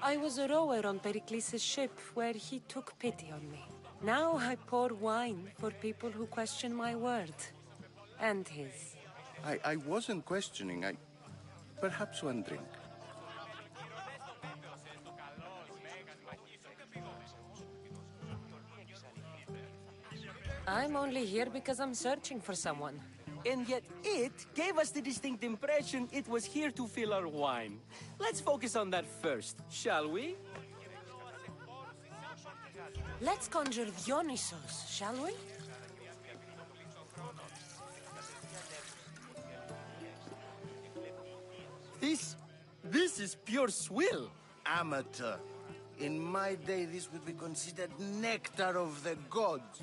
I was a rower on Pericles' ship where he took pity on me. Now I pour wine for people who question my word. And his. I wasn't questioning, Perhaps one drink. I'm only here because I'm searching for someone. And yet it gave us the distinct impression it was here to fill our wine. Let's focus on that first, shall we? Let's conjure Dionysos, shall we? This is pure swill. Amateur. In my day, this would be considered nectar of the gods.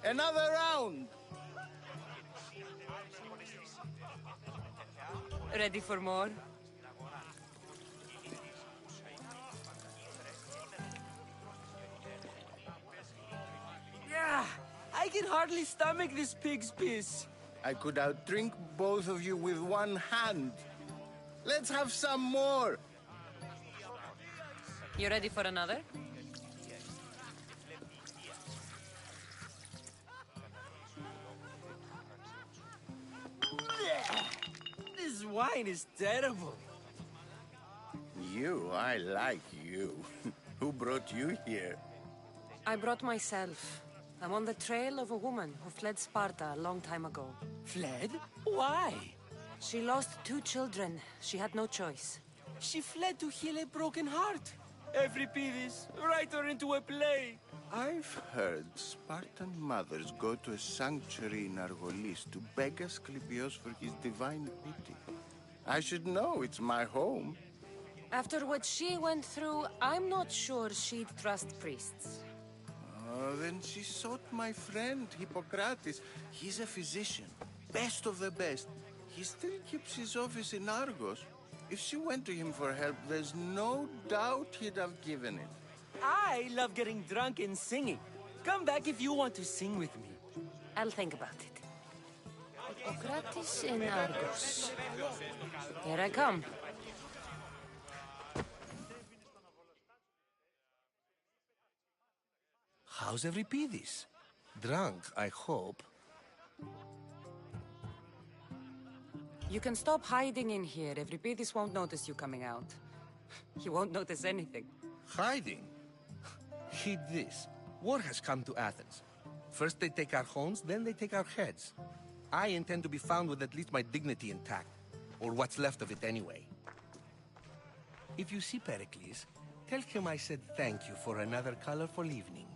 Another round! Ready for more? Yeah, I can hardly stomach this pig's piss. I could outdrink both of you with one hand. Let's have some more! You ready for another? This wine is terrible. I like you. Who brought you here? I brought myself. I'm on the trail of a woman who fled Sparta a long time ago. Fled? Why? She lost 2 children. She had no choice. She fled to heal a broken heart. Euripides, write her into a play. I've heard Spartan mothers go to a sanctuary in Argolis to beg Asclepios for his divine pity. I should know, it's my home. After what she went through, I'm not sure she'd trust priests. Oh, then she sought my friend, Hippocrates. He's a physician, best of the best. He still keeps his office in Argos. If she went to him for help, there's no doubt he'd have given it. I love getting drunk and singing. Come back if you want to sing with me. I'll think about it. Hippocrates in Argos. Here I come. How's Euripides? Drunk, I hope. You can stop hiding in here. Euripides won't notice you coming out. He won't notice anything. Hiding? Heed this. War has come to Athens. First they take our homes, then they take our heads. I intend to be found with at least my dignity intact. Or what's left of it anyway. If you see Pericles, tell him I said thank you for another colorful evening.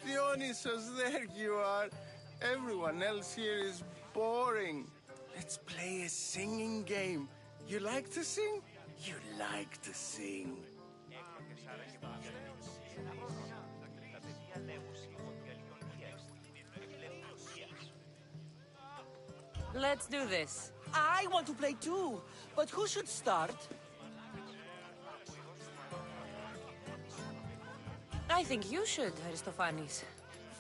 Dionysos, there you are. Everyone else here is boring. Let's play a singing game. You like to sing? You like to sing. Let's do this. I want to play too. But who should start? I think you should, Aristophanes.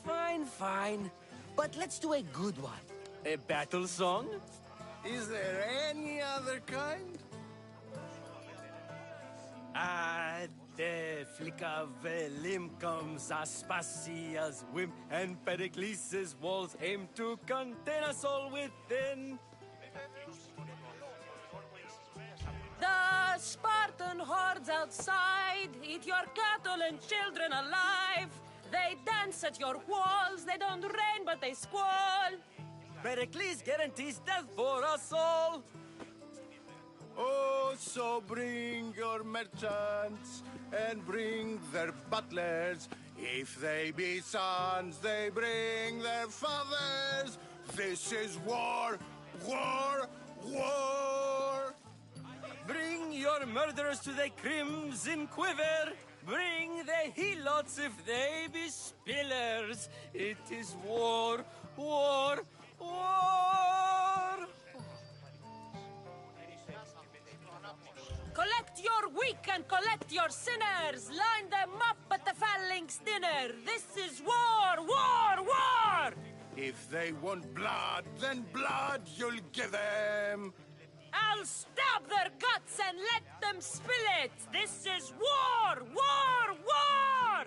Fine, fine. But let's do a good one. A battle song? Is there any other kind? At the flick of a limb comes Aspasia's whim, and Pericles' walls aim to contain us all within. The Spartan hordes outside eat your cattle and children alive. They dance at your walls, they don't rain but they squall. Pericles guarantees death for us all. Oh, so bring your merchants and bring their butlers. If they be sons, they bring their fathers. This is war, war, war. Bring your murderers to the crimson quiver. Bring the helots if they be spillers. It is war, war, war. Collect your weak and collect your sinners. Line them up at the phalanx dinner. This is war, war, war! If they want blood, then blood you'll give them. I'll stab their guts and let them spill it. This is war, war, war!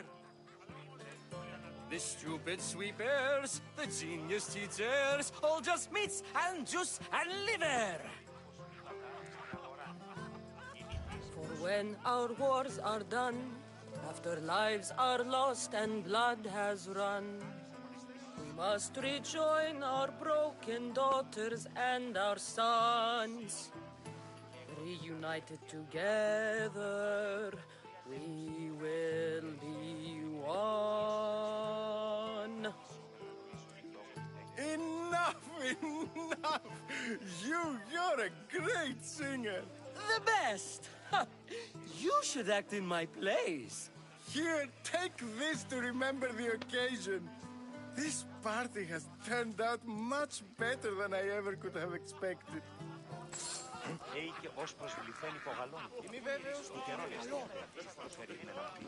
The stupid sweepers, the genius teachers, all just meats and juice and liver. For when our wars are done, after lives are lost and blood has run, we must rejoin our broken daughters and our sons. Reunited together, we will be one. Enough, enough! You're a great singer. The best! You should act in my plays. Here, take this to remember the occasion. This party has turned out much better than I ever could have expected. Έχει ως προσβληθέν υπογαλών. Είμαι βέβαιος ότι προσφέρει την ενοχή.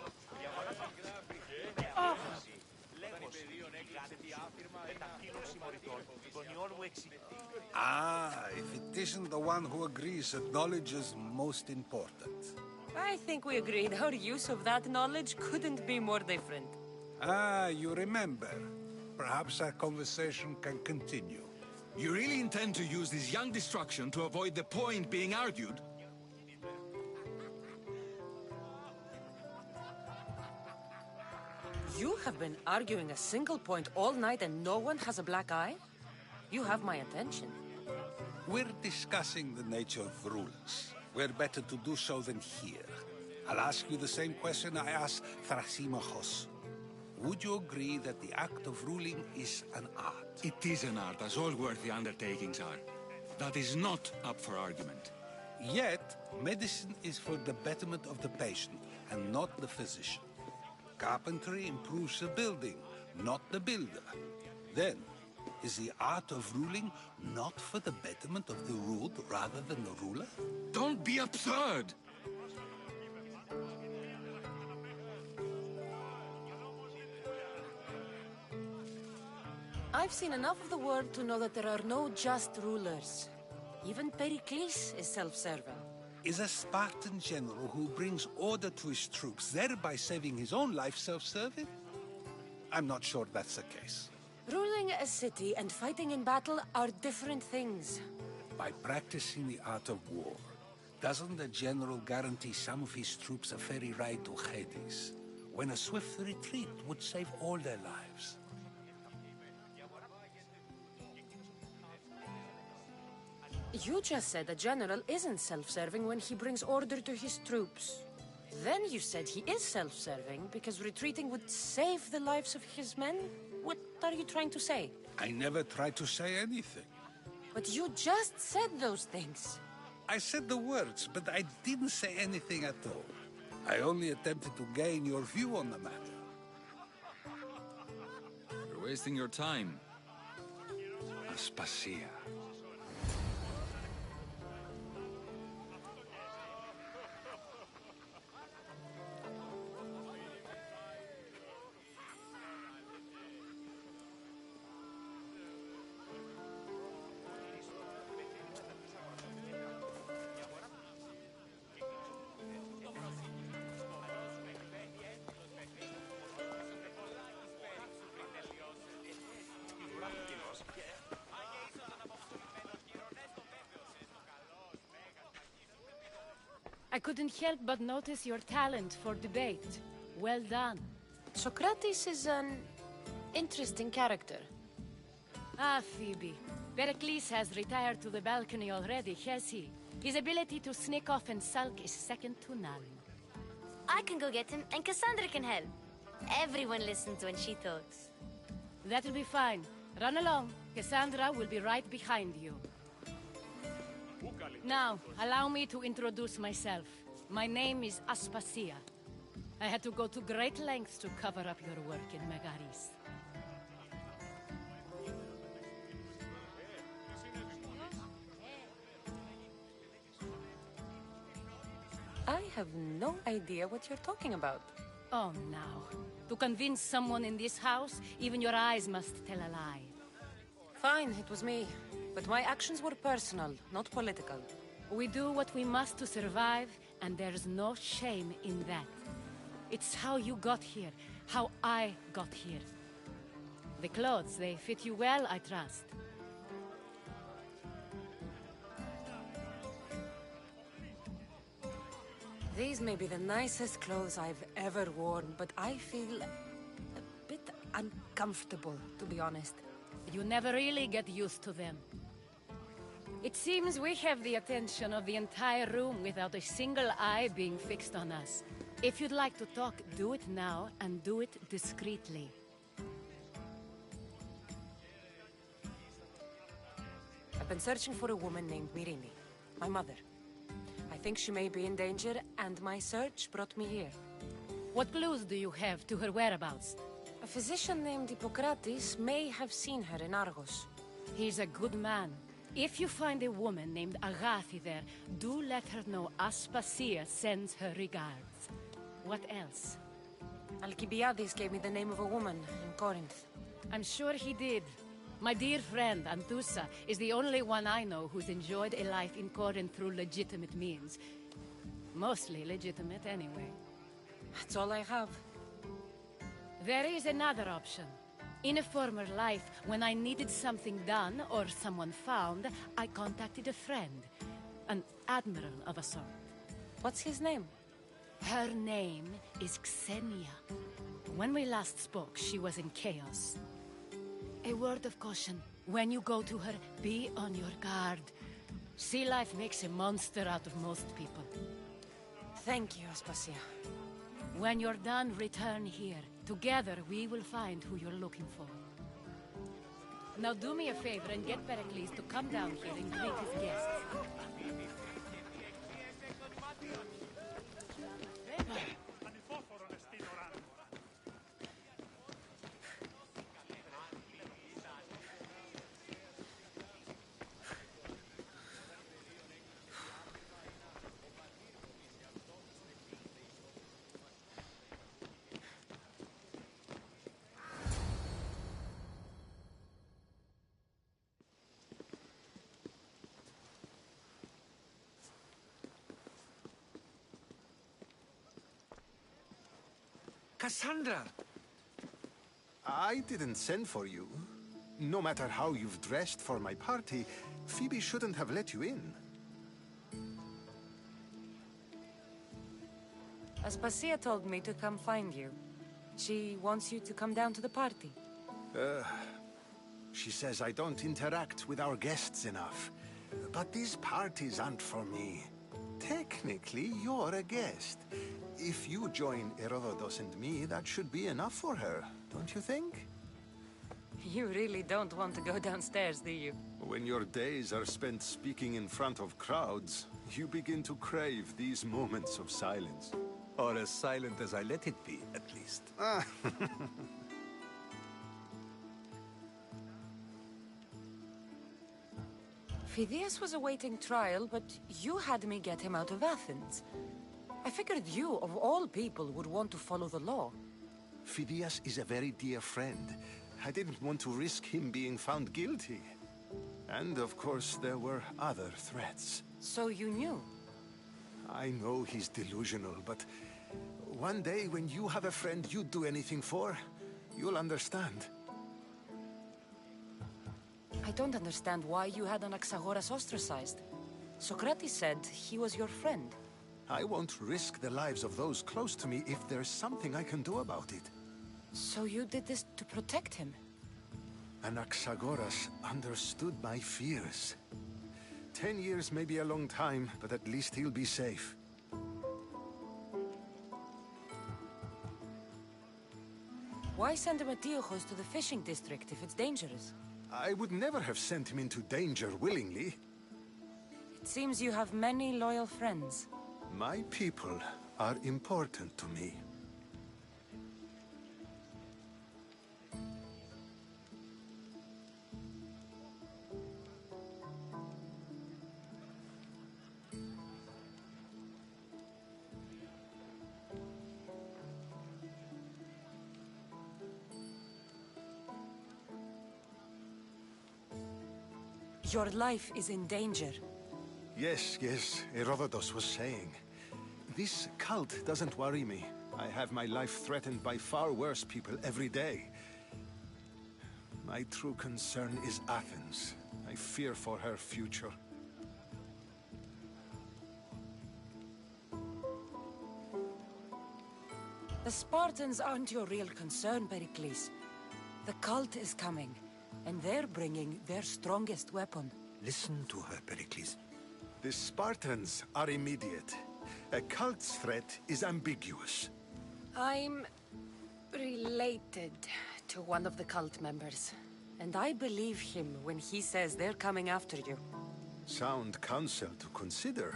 Ah, if it isn't the one who agrees that knowledge is most important. I think we agreed our use of that knowledge couldn't be more different. Ah, you remember. Perhaps our conversation can continue. You really intend to use this young destruction to avoid the point being argued? You have been arguing a single point all night and no one has a black eye? You have my attention. We're discussing the nature of rules. We're better to do so than here. I'll ask you the same question I asked Thrasymachos. Would you agree that the act of ruling is an art? It is an art, as all worthy undertakings are. That is not up for argument. Yet, medicine is for the betterment of the patient, and not the physician. Carpentry improves the building, not the builder. Then, is the art of ruling not for the betterment of the ruled rather than the ruler? Don't be absurd! I've seen enough of the world to know that there are no just rulers. Even Pericles is self-serving. Is a Spartan general who brings order to his troops, thereby saving his own life, self-serving? I'm not sure that's the case. Ruling a city and fighting in battle are different things. By practicing the art of war, doesn't the general guarantee some of his troops a ferry ride to Hades, when a swift retreat would save all their lives? You just said a general isn't self-serving when he brings order to his troops. Then you said he is self-serving because retreating would save the lives of his men? What are you trying to say? I never tried to say anything. But you just said those things. I said the words, but I didn't say anything at all. I only attempted to gain your view on the matter. You're wasting your time. Aspasia. I couldn't help but notice your talent for debate. Well done. Socrates is an interesting character. Ah, Phoebe. Pericles has retired to the balcony already, has he? His ability to sneak off and sulk is second to none. I can go get him, and Cassandra can help. Everyone listens when she talks. That'll be fine. Run along. Cassandra will be right behind you. Now, allow me to introduce myself. My name is Aspasia. I had to go to great lengths to cover up your work in Megaris. I have no idea what you're talking about. Oh, now. To convince someone in this house, even your eyes must tell a lie. Fine, it was me. But my actions were personal, not political. We do what we must to survive, and there's no shame in that. It's how you got here, how I got here. The clothes, they fit you well, I trust. These may be the nicest clothes I've ever worn, but I feel a bit uncomfortable, to be honest. You never really get used to them. It seems we have the attention of the entire room without a single eye being fixed on us. If you'd like to talk, do it now, and do it discreetly. I've been searching for a woman named Myrimi, my mother. I think she may be in danger, and my search brought me here. What clues do you have to her whereabouts? A physician named Hippocrates may have seen her in Argos. He's a good man. If you find a woman named Agathi there, do let her know Aspasia sends her regards. What else? Alcibiades gave me the name of a woman in Corinth. I'm sure he did. My dear friend, Anthusa, is the only one I know who's enjoyed a life in Corinth through legitimate means. Mostly legitimate, anyway. That's all I have. There is another option. In a former life, when I needed something done or someone found, I contacted a friend. An admiral of a sort. What's his name? Her name is Xenia. When we last spoke, she was in chaos. A word of caution. When you go to her, be on your guard. Sea life makes a monster out of most people. Thank you, Aspasia. When you're done, return here. Together, we will find who you're looking for. Now do me a favor and get Pericles to come down here and greet his guests. Cassandra! I didn't send for you. No matter how you've dressed for my party, Phoebe shouldn't have let you in. Aspasia told me to come find you. She wants you to come down to the party. She says I don't interact with our guests enough. But these parties aren't for me. Technically, you're a guest. If you join Herodotus and me, that should be enough for her, don't you think? You really don't want to go downstairs, do you? When your days are spent speaking in front of crowds, you begin to crave these moments of silence. Or as silent as I let it be, at least. Phidias was awaiting trial, but you had me get him out of Athens. I figured you, of all people, would want to follow the law. Phidias is a very dear friend. I didn't want to risk him being found guilty. And, of course, there were other threats. So you knew? I know he's delusional, but one day when you have a friend you'd do anything for, you'll understand. don't understand why you had Anaxagoras ostracized. Socrates said he was your friend. I won't risk the lives of those close to me if there's something I can do about it. So you did this to protect him? Anaxagoras understood my fears. 10 years may be a long time, but at least he'll be safe. Why send Metiochos to the fishing district if it's dangerous? I would never have sent him into danger willingly. It seems you have many loyal friends. My people are important to me. Your life is in danger. Yes, Herodotus was saying. This cult doesn't worry me. I have my life threatened by far worse people every day. My true concern is Athens. I fear for her future. The Spartans aren't your real concern, Pericles. The cult is coming, and they're bringing their strongest weapon. Listen to her, Pericles. The Spartans are immediate. A cult's threat is ambiguous. I'm related to one of the cult members. And I believe him when he says they're coming after you. Sound counsel to consider.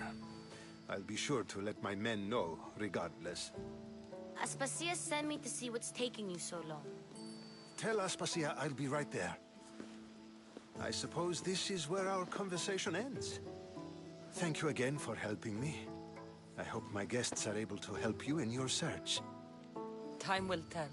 I'll be sure to let my men know, regardless. Aspasia sent me to see what's taking you so long. Tell Aspasia I'll be right there. I suppose this is where our conversation ends. Thank you again for helping me. I hope my guests are able to help you in your search. Time will tell.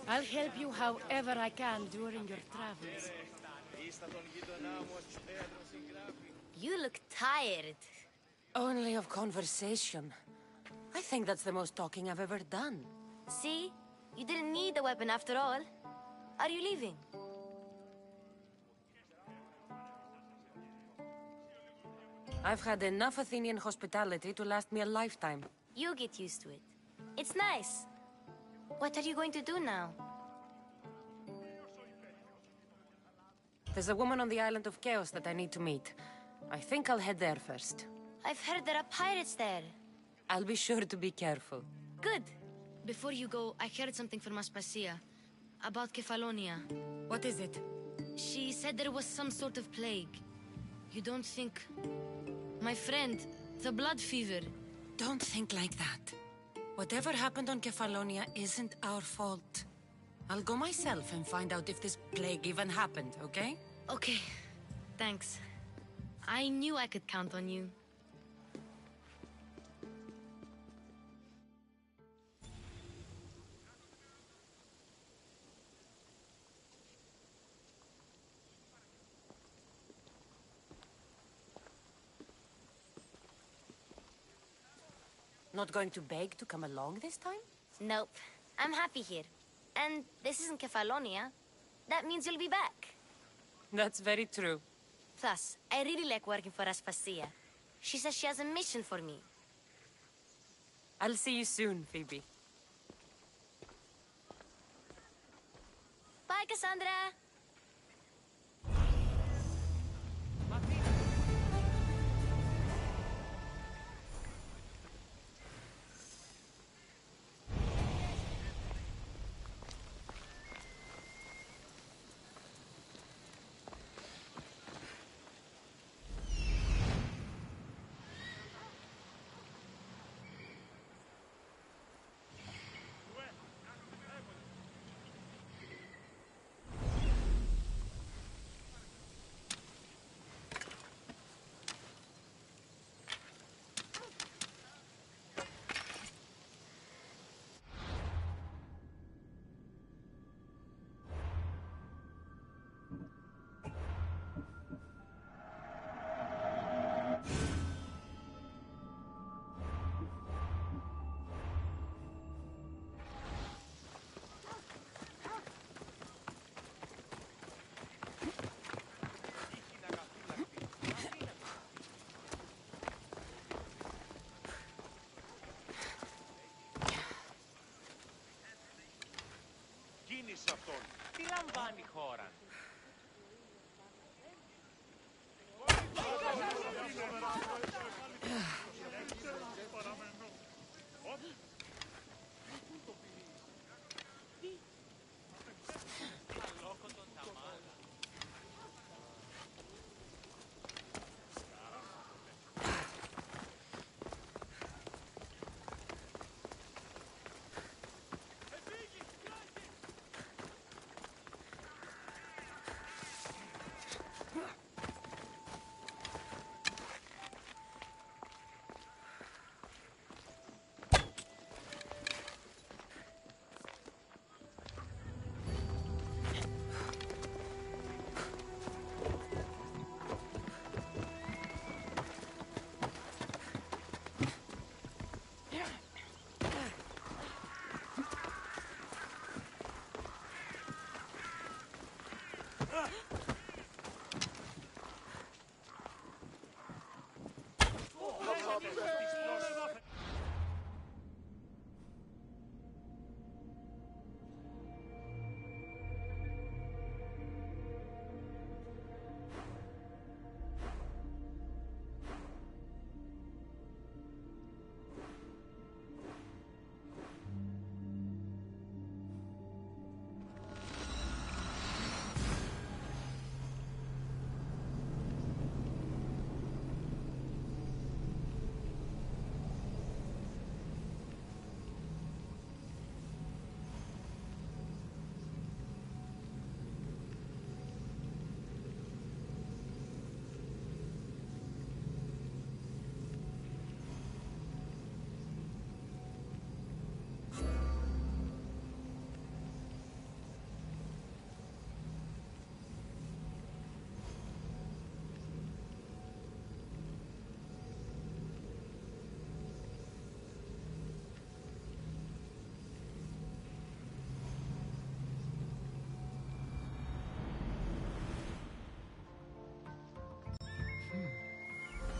I'll help you however I can during your travels. You look tired. Only of conversation. I think that's the most talking I've ever done. See? You didn't need the weapon after all. Are you leaving? I've had enough Athenian hospitality to last me a lifetime. You get used to it. It's nice. What are you going to do now? There's a woman on the island of Chaos that I need to meet. I think I'll head there first. I've heard there are pirates there. I'll be sure to be careful. Good. Before you go, I heard something from Aspasia. About Kefalonia. What is it? She said there was some sort of plague. You don't think... My friend, the blood fever. Don't think like that. Whatever happened on Kefalonia isn't our fault. I'll go myself and find out if this plague even happened, okay? Okay. Thanks. I knew I could count on you. Not going to beg to come along this time? Nope. I'm happy here. And this isn't Kefalonia. That means you'll be back. That's very true. Plus, I really like working for Aspasia. She says she has a mission for me. I'll see you soon, Phoebe. Bye, Cassandra! σε αυτόν. Τι λαμβάνει η χώρα.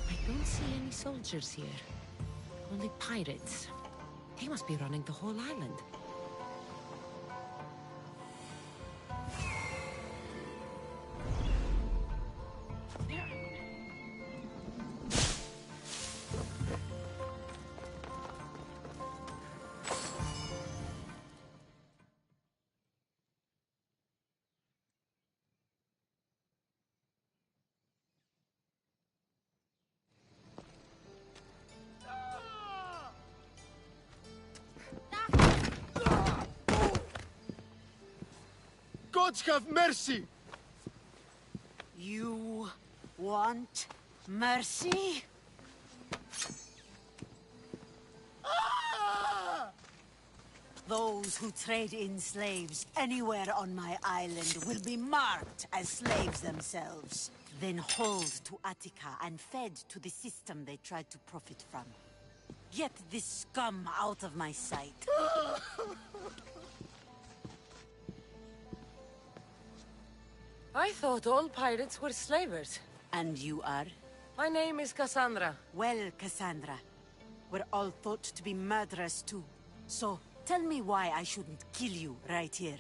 I don't see any soldiers here. Only pirates. They must be running the whole island. Gods have mercy! You want mercy? Those who trade in slaves anywhere on my island will be marked as slaves themselves, then hauled to Attica and fed to the system they tried to profit from. Get this scum out of my sight. I thought all pirates were slavers. And you are? My name is Cassandra. Well, Cassandra, we're all thought to be murderers too. So, tell me why I shouldn't kill you right here.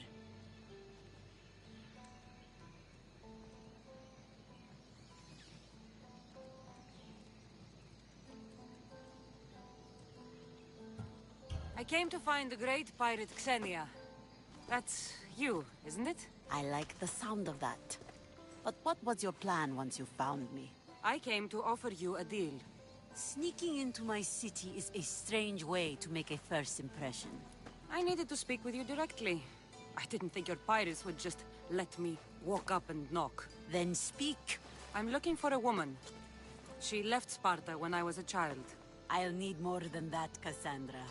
I came to find the great pirate Xenia. That's you, isn't it? I like the sound of that. But what was your plan once you found me? I came to offer you a deal. Sneaking into my city is a strange way to make a first impression. I needed to speak with you directly. I didn't think your pirates would just let me walk up and knock. Then speak. I'm looking for a woman. She left Sparta when I was a child. I'll need more than that, Cassandra.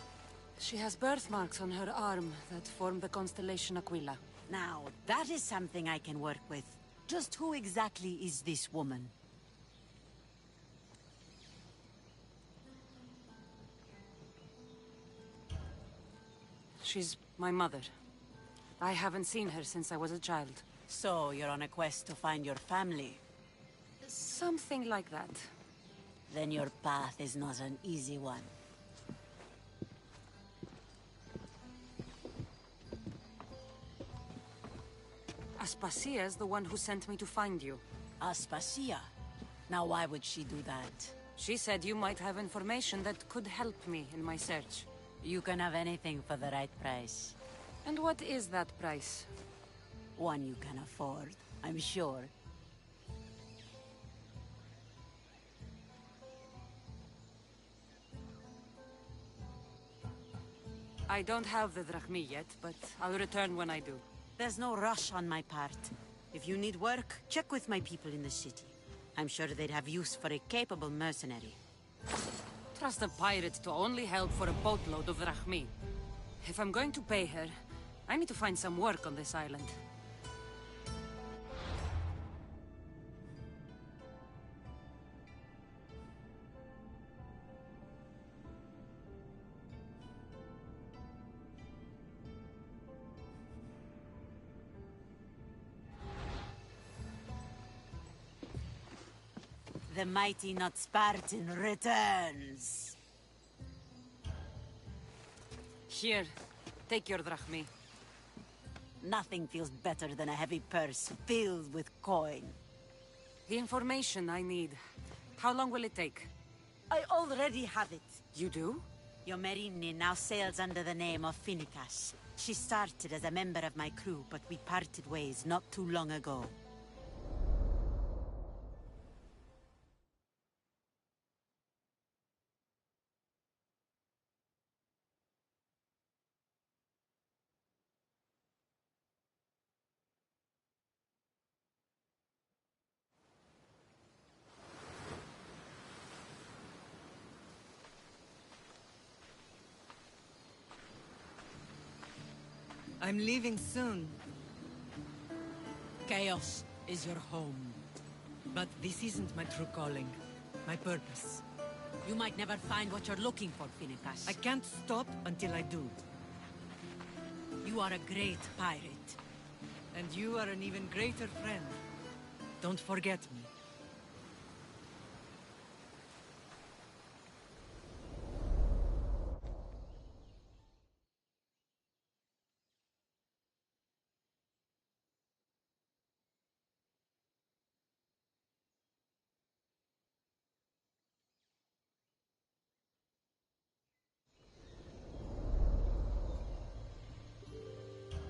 She has birthmarks on her arm that form the constellation Aquila. Now, that is something I can work with. Just who exactly is this woman? She's my mother. I haven't seen her since I was a child. So, you're on a quest to find your family? Something like that. Then your path is not an easy one. Aspasia's the one who sent me to find you. Aspasia? Now why would she do that? She said you might have information that could help me in my search. You can have anything for the right price. And what is that price? One you can afford, I'm sure. I don't have the drachmi yet, but I'll return when I do. There's no rush on my part. If you need work, check with my people in the city. I'm sure they'd have use for a capable mercenary. Trust a pirate to only help for a boatload of drachmi. If I'm going to pay her, I need to find some work on this island. The mighty not Spartan returns. Here, take your drachmi. Nothing feels better than a heavy purse filled with coin. The information I need. How long will it take? I already have it. You do? Your Merimni now sails under the name of Finikas. She started as a member of my crew, but we parted ways not too long ago. I'm leaving soon. Chaos is your home. But this isn't my true calling. My purpose. You might never find what you're looking for, Finikas. I can't stop until I do. You are a great pirate. And you are an even greater friend. Don't forget me.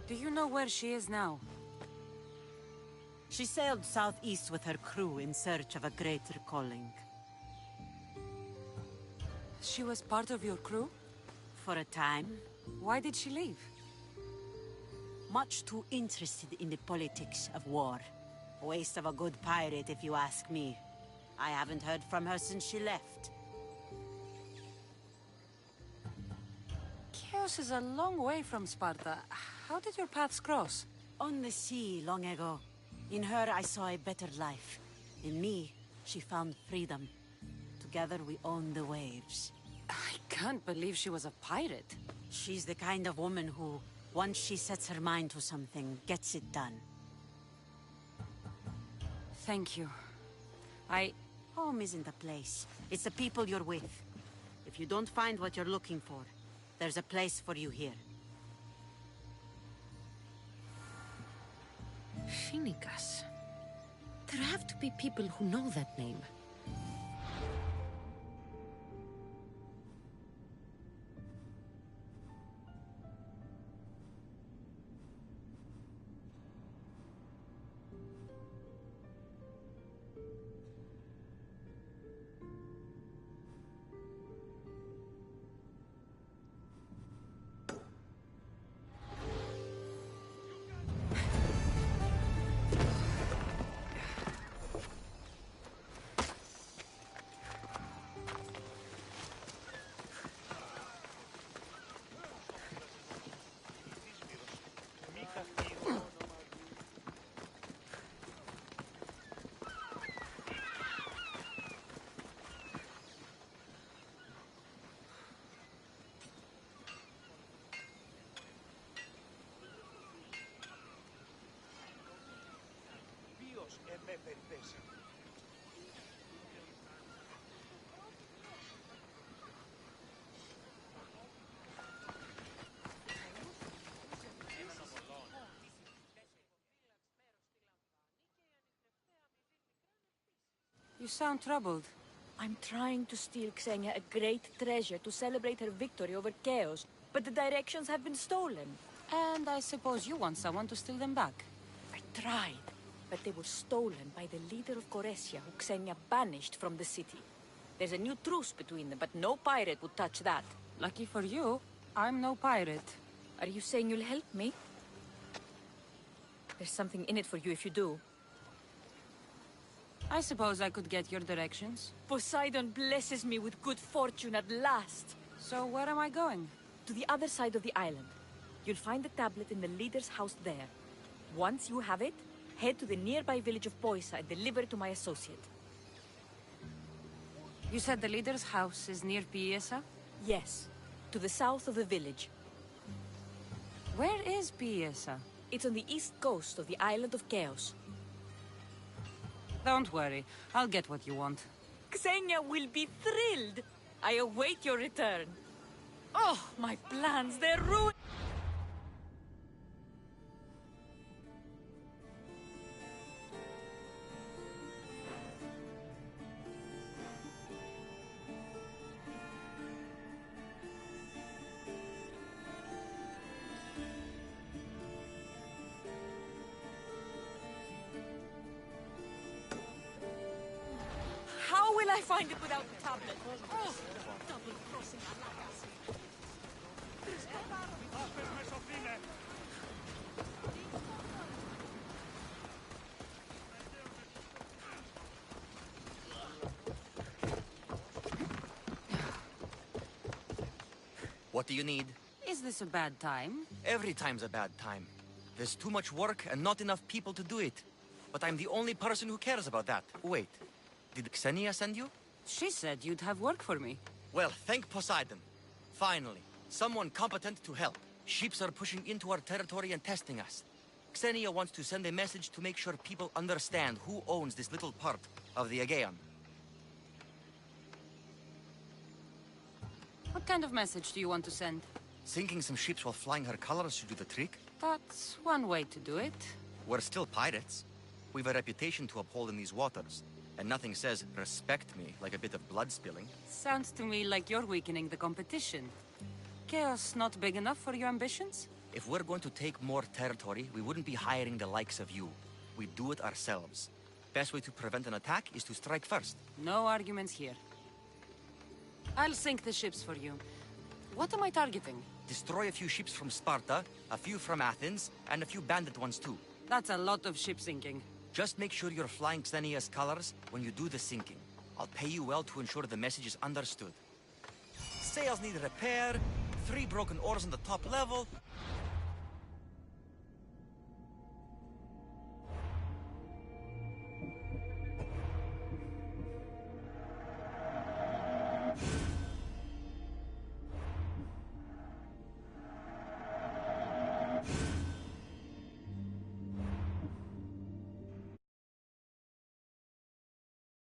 Do you know where she is now? She sailed southeast with her crew in search of a greater calling. She was part of your crew? For a time. Why did she leave? Much too interested in the politics of war. Waste of a good pirate, if you ask me. I haven't heard from her since she left. Chios is a long way from Sparta. How did your paths cross? On the sea, long ago. In her, I saw a better life. In me, she found freedom. Together, we owned the waves. I can't believe she was a pirate. She's the kind of woman who, once she sets her mind to something, gets it done. Thank you. Home isn't a place. It's the people you're with. If you don't find what you're looking for, there's a place for you here. Finikas. There have to be people who know that name. You sound troubled. I'm trying to steal Xenia a great treasure to celebrate her victory over Chaos, but the directions have been stolen. And I suppose you want someone to steal them back. I tried, but they were stolen by the leader of Goresia, who Xenia banished from the city. There's a new truce between them, but no pirate would touch that. Lucky for you, I'm no pirate. Are you saying you'll help me? There's something in it for you if you do. I suppose I could get your directions. Poseidon blesses me with good fortune at last. So where am I going? To the other side of the island. You'll find the tablet in the leader's house there. Once you have it, head to the nearby village of Poisa and deliver it to my associate. You said the leader's house is near Piesa? Yes, to the south of the village. Where is Piesa? It's on the east coast of the island of Chaos. Don't worry, I'll get what you want. Xenia will be thrilled. I await your return. Oh, my plans, they're ruined. How will I find it without the tablet? Oh, double-crossing Alagas. What do you need? Is this a bad time? Every time's a bad time. There's too much work and not enough people to do it. But I'm the only person who cares about that. Wait, did Xenia send you? She said you'd have work for me. Well, thank Poseidon. Finally, someone competent to help. Ships are pushing into our territory and testing us. Xenia wants to send a message to make sure people understand who owns this little part of the Aegean. What kind of message do you want to send? Sinking some ships while flying her colors should do the trick. That's one way to do it. We're still pirates. We've a reputation to uphold in these waters. And nothing says, respect me, like a bit of blood spilling. Sounds to me like you're weakening the competition. Chaos not big enough for your ambitions? If we're going to take more territory, we wouldn't be hiring the likes of you. We'd do it ourselves. Best way to prevent an attack is to strike first. No arguments here. I'll sink the ships for you. What am I targeting? Destroy a few ships from Sparta, a few from Athens, and a few bandit ones too. That's a lot of ship sinking. Just make sure you're flying Xenia's colors when you do the sinking. I'll pay you well to ensure the message is understood. Sails need repair, 3 broken oars on the top level,